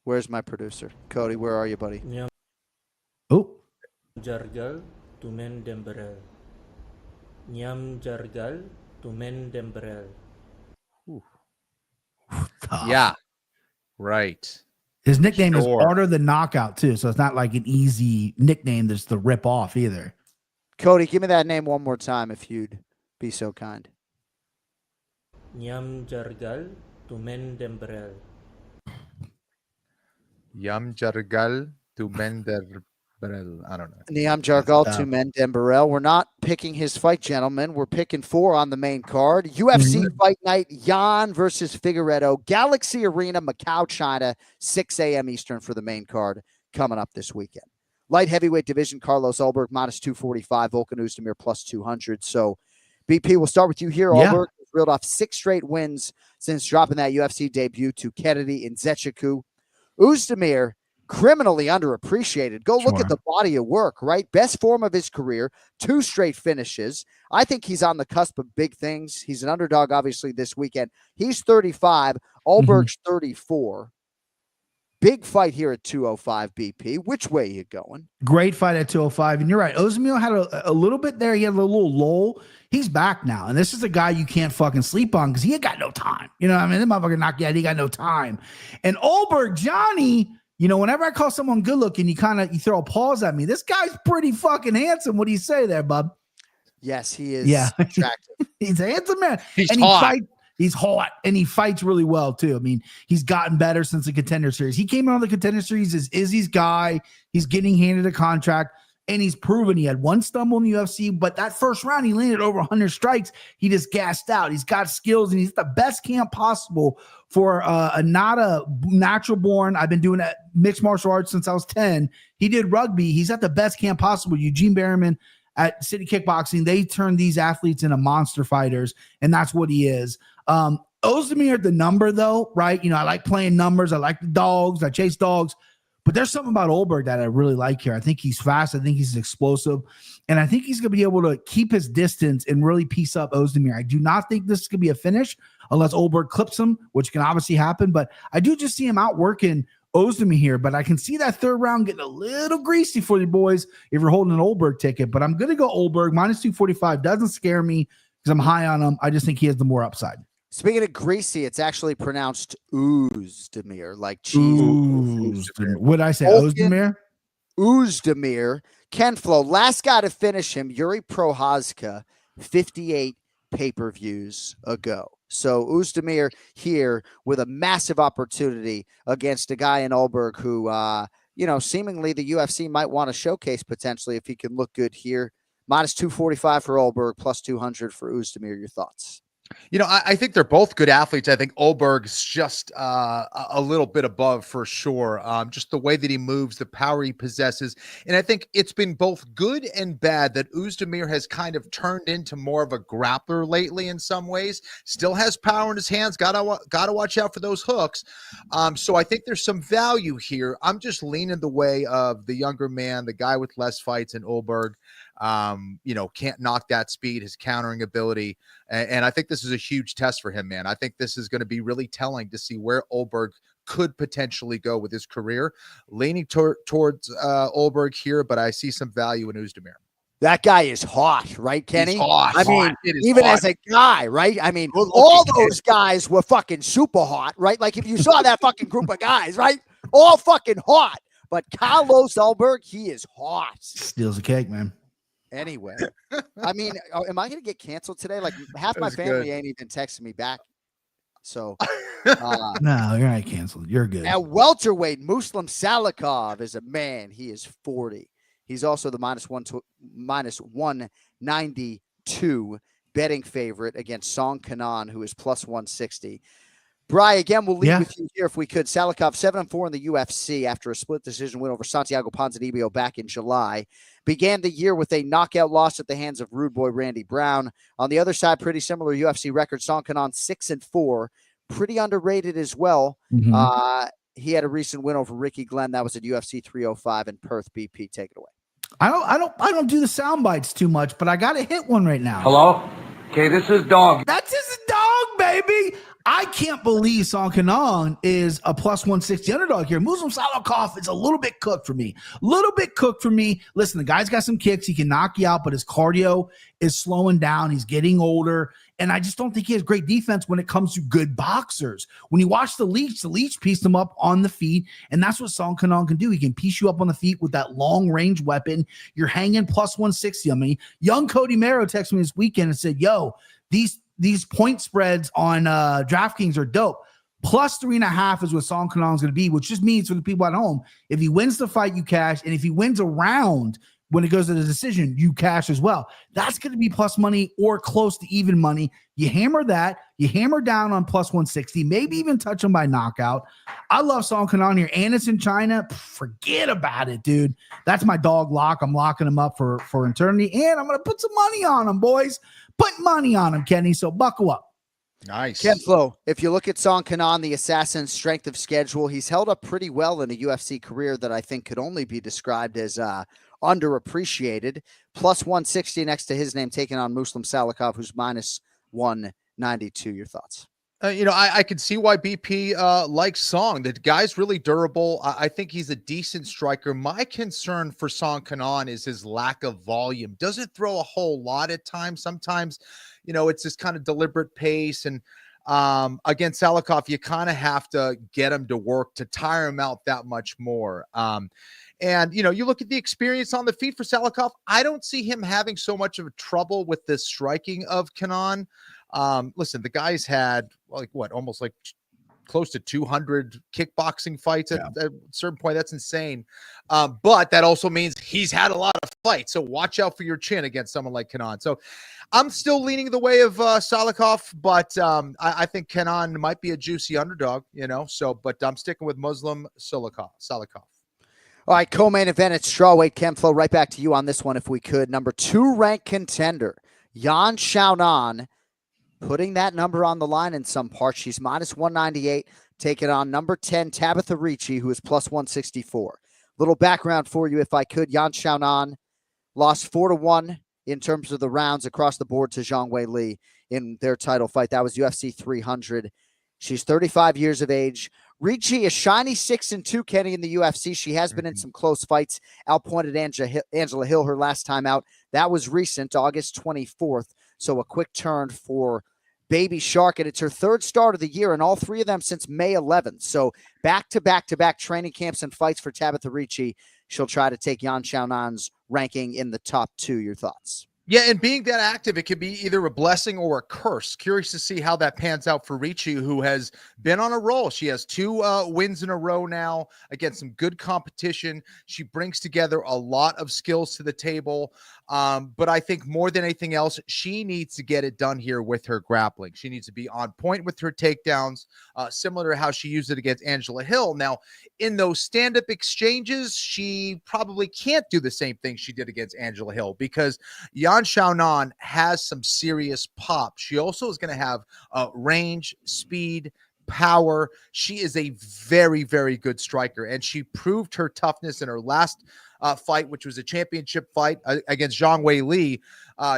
Where's my producer? Cody, where are you, buddy? Oh, Jargal Tumendemberel. Nyam Jargal Tumendemberel. tough. Yeah. Right. His nickname is Sure. Harder Than Knockout, too. So it's not like an easy nickname that's the rip off either. Cody, give me that name one more time if you'd be so kind. Nyam Jargal Tumendemberel. Yam Jargal to Mender. I don't know. Niam Jargal That's to Mendemberel. We're not picking his fight, gentlemen. We're picking 4 on the main card. UFC Fight Night, Yan versus Figueiredo. Galaxy Arena, Macau, China, 6 a.m. Eastern for the main card coming up this weekend. Light heavyweight division, Carlos Ulberg, minus 245, Volkan Oezdemir, plus 200. So, BP, we'll start with you here. Yeah. Ulberg has reeled off 6 straight wins since dropping that UFC debut to Kennedy in Zechiku. Oezdemir, criminally underappreciated. Go look Sure. at the body of work, right? Best form of his career, 2 straight finishes. I think he's on the cusp of big things. He's an underdog, obviously, this weekend. He's 35. Ulberg's 34. Big fight here at 205 BP. Which way you going? Great fight at 205. And you're right. Oezdemir had a little bit there. He had a little lull. He's back now. And this is a guy you can't fucking sleep on because he ain't got no time. You know what I mean? That motherfucker knocked you out. He got no time. And Ulberg, Johnny, you know, whenever I call someone good looking, you throw a pause at me. This guy's pretty fucking handsome. What do you say there, bub? Yes, he is attractive. He's a handsome man. He's and hot. He's hot, and he fights really well, too. I mean, he's gotten better since the Contender Series. He came out of the Contender Series as Izzy's guy. He's getting handed a contract, and he's proven he had one stumble in the UFC, but that first round, he landed over 100 strikes. He just gassed out. He's got skills, and he's the best camp possible for not a natural born. I've been doing that mixed martial arts since I was 10. He did rugby. He's at the best camp possible. Eugene Berriman at City Kickboxing, they turn these athletes into monster fighters, and that's what he is. Oezdemir at the number, though, right? You know, I like playing numbers. I like the dogs. I chase dogs. But there's something about Ulberg that I really like here. I think he's fast. I think he's explosive. And I think he's going to be able to keep his distance and really piece up Oezdemir. I do not think this is going to be a finish unless Ulberg clips him, which can obviously happen. But I do just see him outworking Oezdemir here. But I can see that third round getting a little greasy for you boys if you're holding an Ulberg ticket. But I'm going to go Ulberg. Minus 245 doesn't scare me because I'm high on him. I just think he has the more upside. Speaking of greasy, it's actually pronounced Oezdemir, like cheese. Oezdemir. Would I say Oezdemir? Oezdemir. Ken Flo, last guy to finish him, Yuri Prochazka, 58 pay-per-views ago. So Oezdemir here with a massive opportunity against a guy in Ulberg who, you know, seemingly the UFC might want to showcase potentially if he can look good here. Minus 245 for Ulberg, plus 200 for Oezdemir. Your thoughts? You know, I think they're both good athletes. I think Ulberg's just a little bit above for sure. Just the way that he moves, the power he possesses. And I think it's been both good and bad that Oezdemir has kind of turned into more of a grappler lately in some ways. Still has power in his hands. Gotta watch out for those hooks. So I think there's some value here. I'm just leaning the way of the younger man, the guy with less fights in Ulberg. You know, can't knock that speed, his countering ability. And I think this is a huge test for him, man. I think this is going to be really telling to see where Ulberg could potentially go with his career. Leaning towards Ulberg here, but I see some value in Oezdemir. That guy is hot, right, Kenny? He's hot. I mean, even as a guy, right? I mean, all those guys were fucking super hot, right? Like if you saw that fucking group of guys, right? All fucking hot. But Carlos Ulberg, he is hot. Steals the cake, man. Anyway, I mean, am I going to get canceled today? Like half my family ain't even texting me back. So, no, you're not canceled. You're good. At welterweight, Muslim Salikov is a man. He is 40. He's also the minus 192 betting favorite against Song Kanan, who is plus 160. Brian, again, we'll leave with you here if we could. Salikov 7-4 in the UFC after a split decision win over Santiago Ponzinibbio back in July. Began the year with a knockout loss at the hands of Rude Boy Randy Brown. On the other side, pretty similar UFC record. Song Kanon 6-4, pretty underrated as well. He had a recent win over Ricky Glenn. That was at UFC 305 in Perth. BP, take it away. I don't do the sound bites too much, but I got to hit one right now. Hello? Okay, this is Dog. That's his dog, baby. I can't believe Song Kanon is a plus 160 underdog here. Muslim Salikov is a little bit cooked for me. Listen, the guy's got some kicks. He can knock you out, but his cardio is slowing down. He's getting older. And I just don't think he has great defense when it comes to good boxers. When you watch the Leech pieced him up on the feet. And that's what Song Kanon can do. He can piece you up on the feet with that long range weapon. You're hanging plus 160. I mean, young Cody Mero texted me this weekend and said, yo, these point spreads on Draftkings are dope. Plus 3.5 is what Song Kanon is going to be, which just means for the people at home, if he wins the fight, you cash. And if he wins a round when it goes to the decision, you cash as well. That's going to be plus money or close to even money. You hammer that. You hammer down on plus 160, maybe even touch him by knockout. I love Song Kanon here. And it's in China. Forget about it, dude. That's my dog lock. I'm locking him up for eternity. And I'm going to put some money on him, boys. Put money on him, Kenny, so buckle up. Nice. Ken Flo, if you look at Song Kanon, the assassin's strength of schedule, he's held up pretty well in a UFC career that I think could only be described as underappreciated. Plus 160 next to his name, taking on Muslim Salikov, who's minus 192. Your thoughts? I could see why BP likes Song. The guy's really durable. I think he's a decent striker. My concern for Song Kanon is his lack of volume. Doesn't throw a whole lot at times. Sometimes, it's this kind of deliberate pace. And against Salikov, you kind of have to get him to work to tire him out that much more. And, you look at the experience on the feet for Salikov, I don't see him having so much of a trouble with the striking of Kanon. Listen, the guy's had almost close to 200 kickboxing fights at a certain point. That's insane. But that also means he's had a lot of fights. So watch out for your chin against someone like Kanon. So I'm still leaning the way of Salikov, but I think Kanon might be a juicy underdog, but I'm sticking with Muslim Salikov. All right, co-main event at strawweight. Ken Flo, right back to you on this one if we could. Number 2 ranked contender, Yan Xiaonan, putting that number on the line in some parts. She's minus 198, taking on number 10, Tabitha Ricci, who is plus 164. Little background for you, if I could. Yan Xiaonan lost 4-1 in terms of the rounds across the board to Zhang Wei Li in their title fight. That was UFC 300. She's 35 years of age. Ricci is shiny 6-2, Kenny, in the UFC. She has been in some close fights. Outpointed Angela Hill her last time out. That was recent, August 24th. So a quick turn for Baby Shark, and it's her third start of the year, and all 3 of them since May 11th. So back-to-back training camps and fights for Tabitha Ricci. She'll try to take Yan Xiaonan's ranking in the top 2. Your thoughts? Yeah, and being that active, it could be either a blessing or a curse. Curious to see how that pans out for Ricci, who has been on a roll. She has 2 wins in a row now against some good competition. She brings together a lot of skills to the table. But I think more than anything else, she needs to get it done here with her grappling. She needs to be on point with her takedowns, similar to how she used it against Angela Hill. Now, in those stand-up exchanges, she probably can't do the same thing she did against Angela Hill because Yan Xiaonan has some serious pop. She also is going to have range, speed, power. She is a very, very good striker, and she proved her toughness in her last fight, which was a championship fight against Zhang Wei Li.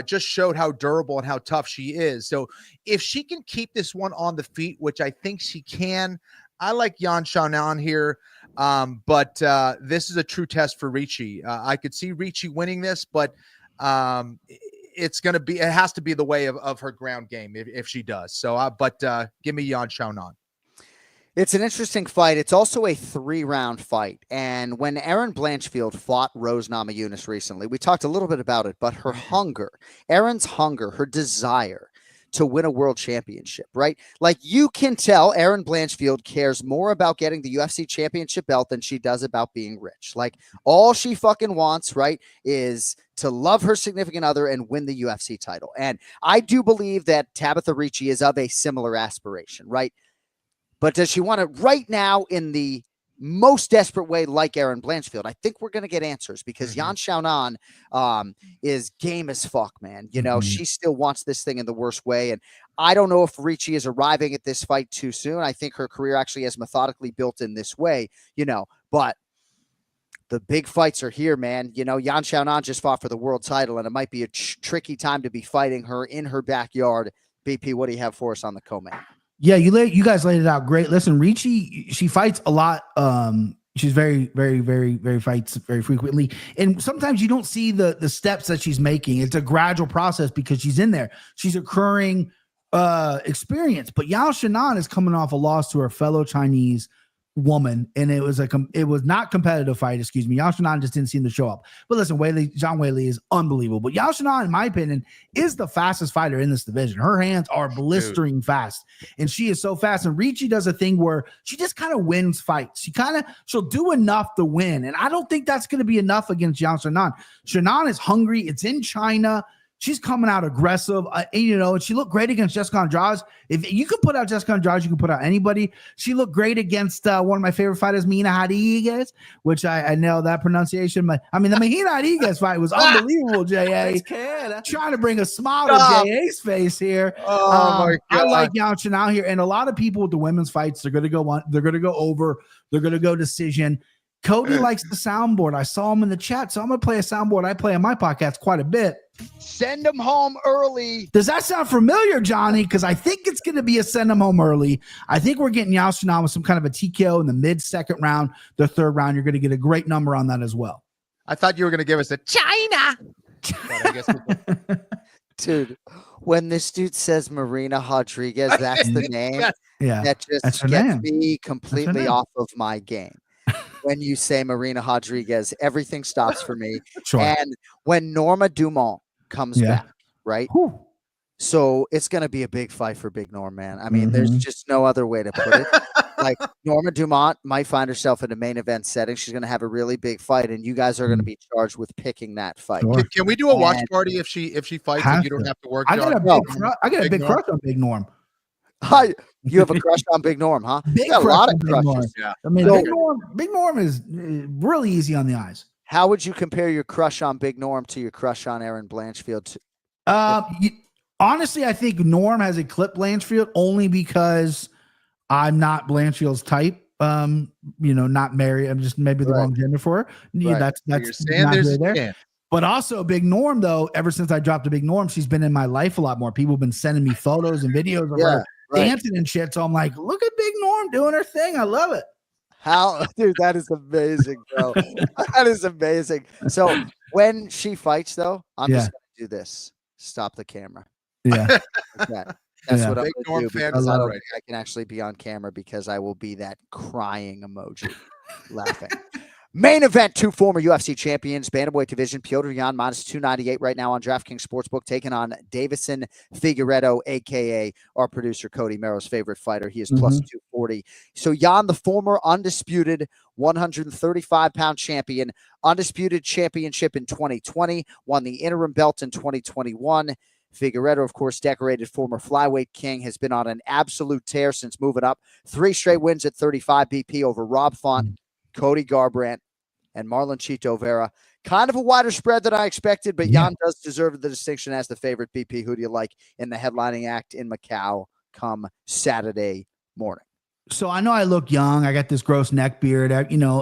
Just showed how durable and how tough she is. So if she can keep this one on the feet, which I think she can, I like Yan Xiaonan here. But this is a true test for Ricci. I could see Ricci winning this, but it has to be the way of her ground game if she does. So, but give me Yan Xiaonan. It's an interesting fight. It's also a 3-round fight. And when Erin Blanchfield fought Rose Namajunas recently, we talked a little bit about it, but her hunger, Erin's hunger, her desire to win a world championship, right? Like you can tell Erin Blanchfield cares more about getting the UFC championship belt than she does about being rich. Like all she fucking wants, right, is to love her significant other and win the UFC title. And I do believe that Tabitha Ricci is of a similar aspiration, right? But does she want it right now in the most desperate way like Erin Blanchfield? I think we're going to get answers because Yan Xiaonan is game as fuck, man. You know, she still wants this thing in the worst way. And I don't know if Ricci is arriving at this fight too soon. I think her career actually has methodically built in this way, you know, but the big fights are here, man. You know, Yan Xiaonan just fought for the world title, and it might be a tricky time to be fighting her in her backyard. BP, what do you have for us on the co-main? Yeah, you guys laid it out great. Listen, Ricci, she fights a lot. She's very fights very frequently. And sometimes you don't see the steps that she's making. It's a gradual process because she's in there. She's accruing experience. But Yan Xiaonan is coming off a loss to her fellow Chinese woman, and it was not competitive fight. Excuse me. Yan Xiaonan just didn't seem to show up. But listen, Zhang Weili is unbelievable. But Yan Xiaonan, in my opinion, is the fastest fighter in this division. Her hands are blistering fast, and she is so fast. And Ricci does a thing where she just kind of wins fights. She'll do enough to win, and I don't think that's going to be enough against Yan Xiaonan. Xiaonan is hungry. It's in China. She's coming out aggressive, and she looked great against Jessica Andrade. If you can put out Jessica Andrade, you can put out anybody. She looked great against one of my favorite fighters, Mina Rodriguez, which I know that pronunciation. But I mean, the Mina Rodriguez fight was unbelievable. JA trying to bring a smile to JA's face here. Oh my God. I like Yan Xiaonan here, and a lot of people with the women's fights, they're going to go on. They're going to go over. They're going to go decision. Cody likes the soundboard. I saw him in the chat, so I'm going to play a soundboard I play on my podcast quite a bit. Send them home early. Does that sound familiar, Johnny? Because I think it's going to be a send them home early. I think we're getting Yan Xiaonan with some kind of a TKO in the mid-second round, the third round. You're going to get a great number on that as well. I thought you were going to give us a China. But I guess dude, when this dude says Marina Rodriguez, that's the name. Yeah, that just gets me completely off of my game. When you say Marina Rodriguez, everything stops for me. Sure. And when Norma Dumont comes back, right? Whew. So it's going to be a big fight for Big Norm, man. I mean, there's just no other way to put it. Like, Norma Dumont might find herself in a main event setting. She's going to have a really big fight, and you guys are going to be charged with picking that fight. Sure. Can we do a watch party if she fights and you don't have to work? I got a big crush on Big Norm. Hi, you have a crush on Big Norm, huh? Big got a lot of crushes. Norm. Yeah. I mean, Big Norm is really easy on the eyes. How would you compare your crush on Big Norm to your crush on Erin Blanchfield? Honestly, I think Norm has eclipsed Blanchfield only because I'm not Blanchfield's type. Not married. I'm just maybe the wrong gender for her. Yeah, that's not really there. But also Big Norm, though, ever since I dropped a Big Norm, she's been in my life a lot more. People have been sending me photos and videos of her dancing and shit. So I'm like, look at Big Norm doing her thing. I love it. Dude, that is amazing, bro. That is amazing. So when she fights, though, I'm just going to do this. Stop the camera. Yeah. That's what I'm going to do. I can actually be on camera because I will be that crying emoji laughing. Main event, two former UFC champions, bantamweight division, Petr Yan -298 right now on DraftKings Sportsbook, taking on Deveison Figueiredo, a.k.a. our producer Cody Merrow's favorite fighter. He is plus 240. So Yan, the former undisputed 135-pound champion, undisputed championship in 2020, won the interim belt in 2021. Figueiredo, of course, decorated former flyweight king, has been on an absolute tear since moving up. 3 straight wins at 35 BP over Rob Font, Cody Garbrandt, and Marlon Chito Vera. Kind of a wider spread than I expected, but Yan does deserve the distinction as the favorite. BP, who do you like in the headlining act in Macau come Saturday morning? So I know I look young. I got this gross neck beard,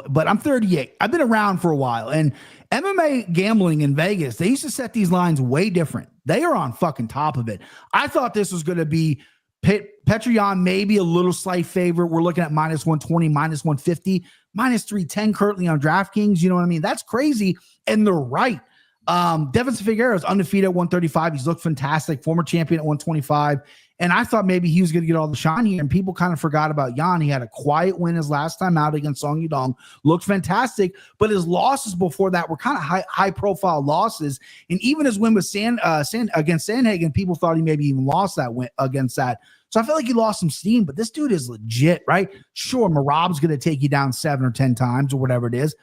but I'm 38. I've been around for a while. And MMA gambling in Vegas, they used to set these lines way different. They are on fucking top of it. I thought this was going to be Petr Yan, maybe a little slight favorite. We're looking at -120, -150, -310 currently on DraftKings. You know what I mean? That's crazy. And they're right. Deveison Figueiredo is undefeated at 135. He's looked fantastic. Former champion at 125. And I thought maybe he was going to get all the shine here. And people kind of forgot about Yan. He had a quiet win his last time out against Song Yudong. Looked fantastic. But his losses before that were kind of high profile losses. And even his win with against Sandhagen, people thought he maybe even lost that win against that. So I feel like he lost some steam. But this dude is legit, right? Sure, Marab's going to take you down 7 or 10 times or whatever it is.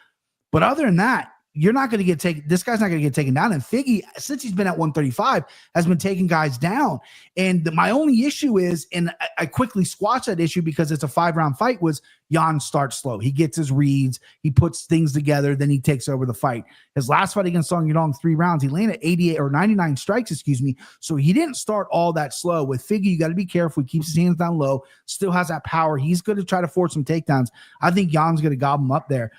But other than that, you're not going to get taken. This guy's not going to get taken down. And Figgy, since he's been at 135, has been taking guys down. And my only issue is, and I quickly squash that issue because it's a 5-round fight, was Yan starts slow. He gets his reads, he puts things together, then he takes over the fight. His last fight against Song Yadong, 3 rounds, he landed 88 or 99 strikes, so he didn't start all that slow. With Figgy, you got to be careful. He keeps his hands down low, still has that power. He's going to try to force some takedowns. I think Yan's going to gobble him up there.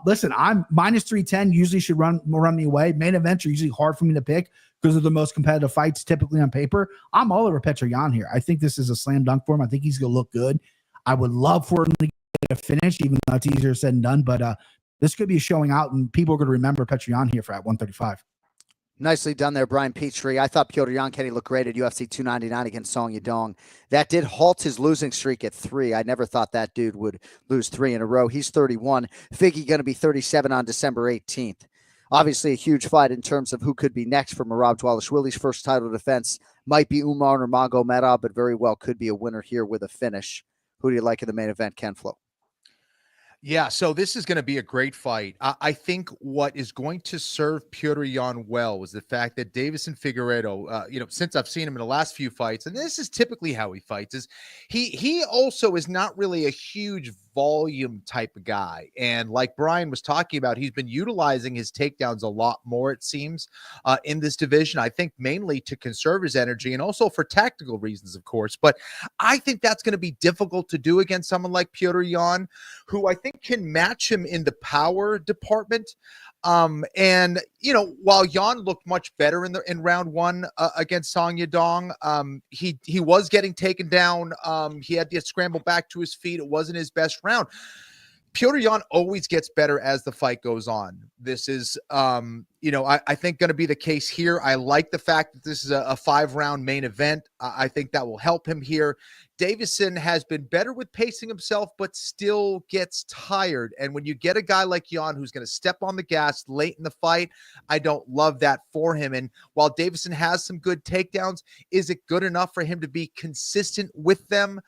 Listen, I'm minus 310, usually should run me away. Main events are usually hard for me to pick because of the most competitive fights typically on paper. I'm all over Petr Yan here. I think this is a slam dunk for him. I think he's going to look good. I would love for him to get a finish, even though it's easier said than done. But this could be showing out, and people are going to remember Petr Yan here for at 135. Nicely done there, Brian Petrie. I thought Petr Yan, Kenny, looked great at UFC 299 against Song Yadong. That did halt his losing streak at 3. I never thought that dude would lose 3 in a row. He's 31. Figgy going to be 37 on December 18th. Obviously, a huge fight in terms of who could be next for Merab Dvalishvili's first title defense. Might be Umar Nurmagomedov, but very well could be a winner here with a finish. Who do you like in the main event, Ken Flo? Yeah, so this is going to be a great fight. I think what is going to serve Petr Yan well was the fact that Deveison Figueiredo, since I've seen him in the last few fights, and this is typically how he fights, is he also is not really a huge volume type of guy. And like Brian was talking about, he's been utilizing his takedowns a lot more, it seems, in this division. I think mainly to conserve his energy and also for tactical reasons, of course. But I think that's going to be difficult to do against someone like Petr Yan, who I think can match him in the power department. And while Yan looked much better in round 1 against Song Yadong, he was getting taken down. He had to scramble back to his feet. It wasn't his best round. Petr Yan always gets better as the fight goes on. This is, I think going to be the case here. I like the fact that this is a 5-round main event. I think that will help him here. Deveison has been better with pacing himself, but still gets tired. And when you get a guy like Yan who's going to step on the gas late in the fight, I don't love that for him. And while Deveison has some good takedowns, is it good enough for him to be consistent with them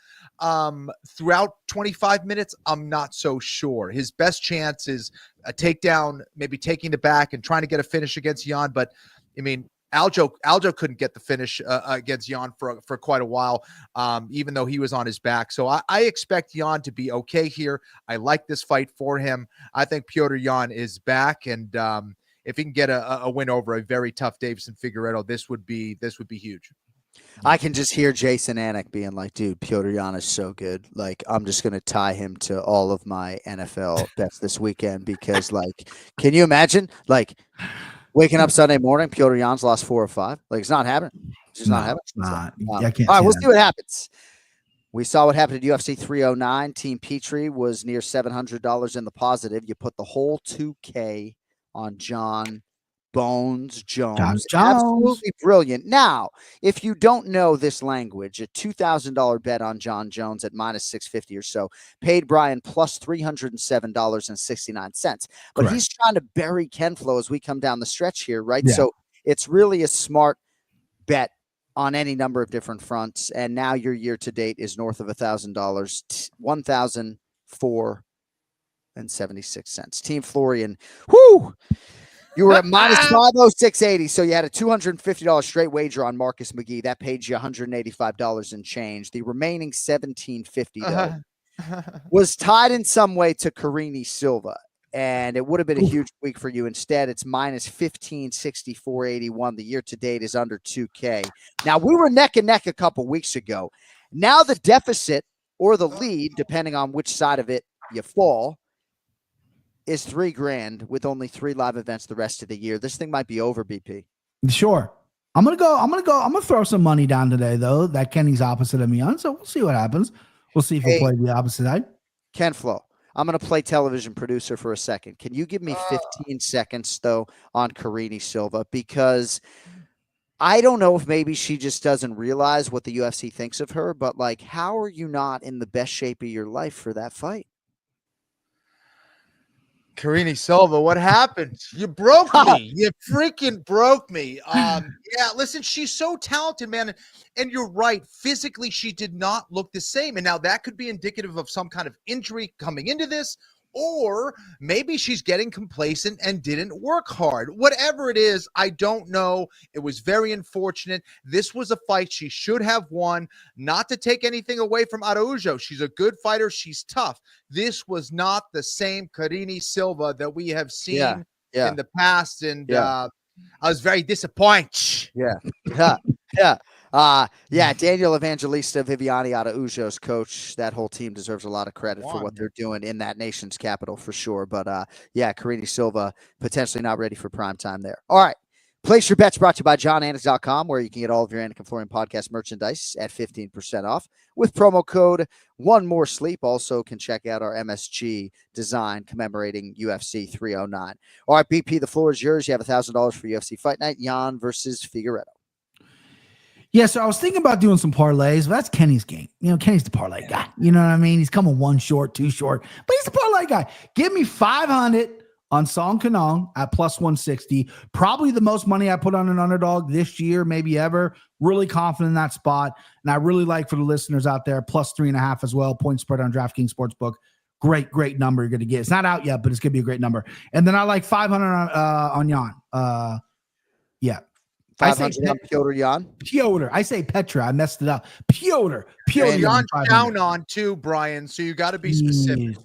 throughout 25 minutes? I'm not so sure. His best chance is a takedown, maybe taking the back and trying to get a finish against Yan. But I mean, Aljo couldn't get the finish against Yan for quite a while, even though he was on his back. So I expect Yan to be okay here. I like this fight for him. I think Petr Yan is back, and if he can get a win over a very tough Deveison Figueiredo, this would be huge. I can just hear Jason Anik being like, dude, Petr Yan is so good. Like, I'm just going to tie him to all of my NFL bets this weekend because, like, can you imagine? Like, waking up Sunday morning, Petr Yan's lost 4 or 5. Like, it's not happening. It's just not happening. It's not. So, I can't all right, we'll that. see what happens. We saw what happened at UFC 309. Team Petrie was near $700 in the positive. You put the whole 2K on Jon Jones. Absolutely brilliant. Now, if you don't know this language, a $2,000 bet on Jon Jones at minus 650 or so paid Brian plus $307.69. But Correct. He's trying to bury Ken Flo as we come down the stretch here, right? Yeah. So it's really a smart bet on any number of different fronts. And now your year to date is north of $1,000, $1,004.76. Team Florian, whoo! You were at minus 506.80, so you had a $250 straight wager on Marcus McGee. That paid you $185 and change. The remaining $1,750 was tied in some way to Carini Silva, and it would have been a huge week for you. Instead, it's minus 1,564.81. The year to date is under 2K. Now, we were neck and neck a couple weeks ago. Now the deficit or the lead, depending on which side of it you fall, is $3,000 with only 3 live events the rest of the year. This thing might be over, BP. Sure. I'm gonna throw some money down today, though, that Kenny's opposite of me on. So we'll see what happens. We'll see if we'll play the opposite side. Ken Flo, I'm gonna play television producer for a second. Can you give me 15 seconds though on Carini Silva? Because I don't know if maybe she just doesn't realize what the UFC thinks of her, but like, how are you not in the best shape of your life for that fight? Carini Silva, what happened? You broke me. You freaking broke me. Yeah, listen, she's so talented, man. And you're right. Physically, she did not look the same. And now that could be indicative of some kind of injury coming into this, or maybe she's getting complacent and didn't work hard. Whatever it is, I don't know. It was very unfortunate. This was a fight she should have won. Not to take anything away from Araujo. She's a good fighter. She's tough. This was not the same Karine Silva that we have seen in the past, and I was very disappointed. Daniel Evangelista, Viviane Araujo's coach. That whole team deserves a lot of credit for what they're doing in that nation's capital for sure. But Karine Silva potentially not ready for prime time there. All right. Place your bets brought to you by JohnAnik.com, where you can get all of your Anik and Florian podcast merchandise at 15% off with promo code One More Sleep. Also can check out our MSG design commemorating UFC 309. All right, BP, the floor is yours. You have $1,000 for UFC Fight Night. Yan versus Figueiredo. Yeah, so I was thinking about doing some parlays, but that's Kenny's game. Kenny's the parlay guy. You know what I mean? He's coming one short, two short, but he's the parlay guy. Give me 500 on Song Kanong at plus 160. Probably the most money I put on an underdog this year, maybe ever. Really confident in that spot. And I really like, for the listeners out there, plus 3.5 as well. Point spread on DraftKings Sportsbook. Great number you're going to get. It's not out yet, but it's going to be a great number. And then I like 500 on Yan. 500 on Petr Yan. Petr. I say Petra. I messed it up. Petr. Yan down on too, Brian. So you got to be specific.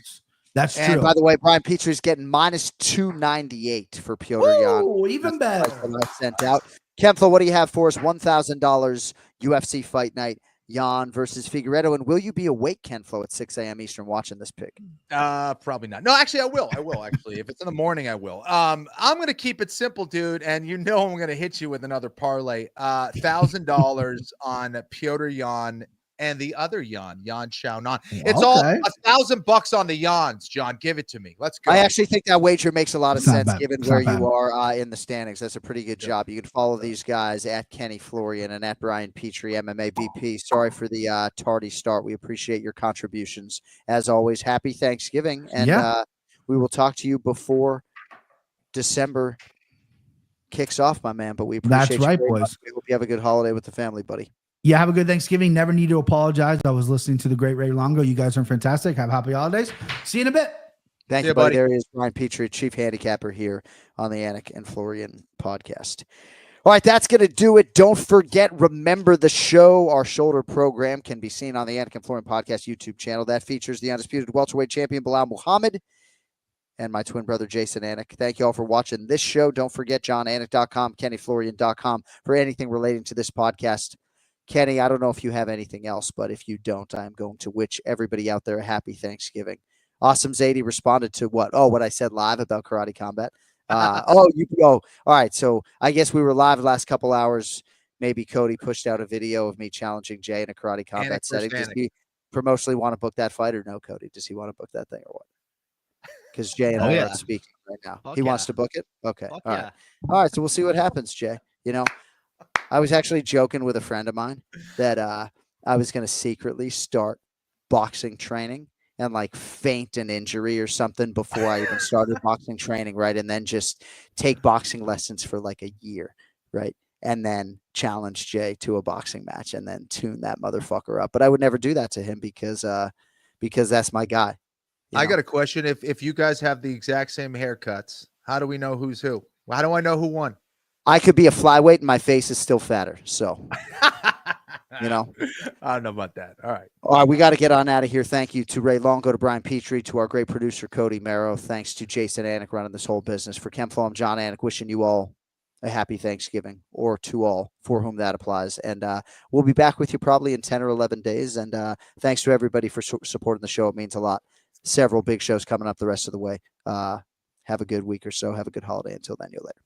That's true. And by the way, Brian Petrie's getting minus 298 for Petr Yan. Oh, even better. I sent out. Kempflo, what do you have for us? $1,000 UFC Fight Night. Yan versus Figueiredo. And will you be awake, Kempflo, at 6 a.m. Eastern watching this pick? Probably not. No, actually, I will. Actually. If it's in the morning, I will. I'm going to keep it simple, dude. And I'm going to hit you with another parlay. $1,000 on Petr Yan and the other Yan Xiaonan. It's all $1,000 on the Yans, John. Give it to me. Let's go. I actually think that wager makes a lot of sense given where you are in the standings. That's a pretty good job. You can follow these guys at Kenny Florian and at Brian Petrie, MMA BP. Sorry for the tardy start. We appreciate your contributions. As always, happy Thanksgiving. And we will talk to you before December kicks off, my man. But we appreciate That's right, boys. We hope you have a good holiday with the family, buddy. Yeah, have a good Thanksgiving. Never need to apologize. I was listening to the great Ray Longo. You guys are fantastic. Have happy holidays. See you in a bit. Thank you, buddy. There is Brian Petrie, chief handicapper here on the Anik and Florian podcast. All right, that's going to do it. Don't forget, remember the show. Our shoulder program can be seen on the Anik and Florian podcast YouTube channel. That features the undisputed welterweight champion Bilal Muhammad and my twin brother, Jason Anik. Thank you all for watching this show. Don't forget, JohnAnik.com, KennyFlorian.com for anything relating to this podcast. Kenny, I don't know if you have anything else, but if you don't, I'm going to wish everybody out there a happy Thanksgiving. Awesome Zadie responded to what? Oh, what I said live about karate combat. All right. So I guess we were live the last couple hours. Maybe Cody pushed out a video of me challenging Jay in a karate combat setting. Does he promotionally want to book that fight or no, Cody? Does he want to book that thing or what? Because Jay and I are speaking right now. He wants to book it? Okay. All right. All right. So we'll see what happens, Jay. I was actually joking with a friend of mine that I was going to secretly start boxing training and like feint an injury or something before I even started boxing training, right? And then just take boxing lessons for like a year, right? And then challenge Jay to a boxing match and then tune that motherfucker up. But I would never do that to him because that's my guy. I got a question. If you guys have the exact same haircuts, how do we know who's who? How do I know who won? I could be a flyweight and my face is still fatter. So, I don't know about that. All right. We got to get on out of here. Thank you to Ray Longo, to Brian Petrie, to our great producer, Cody Merrow. Thanks to Jason Anik running this whole business. For Kempflo, I'm Jon Anik, wishing you all a happy Thanksgiving, or to all for whom that applies. And we'll be back with you probably in 10 or 11 days. And thanks to everybody for supporting the show. It means a lot. Several big shows coming up the rest of the way. Have a good week or so. Have a good holiday. Until then, you're later.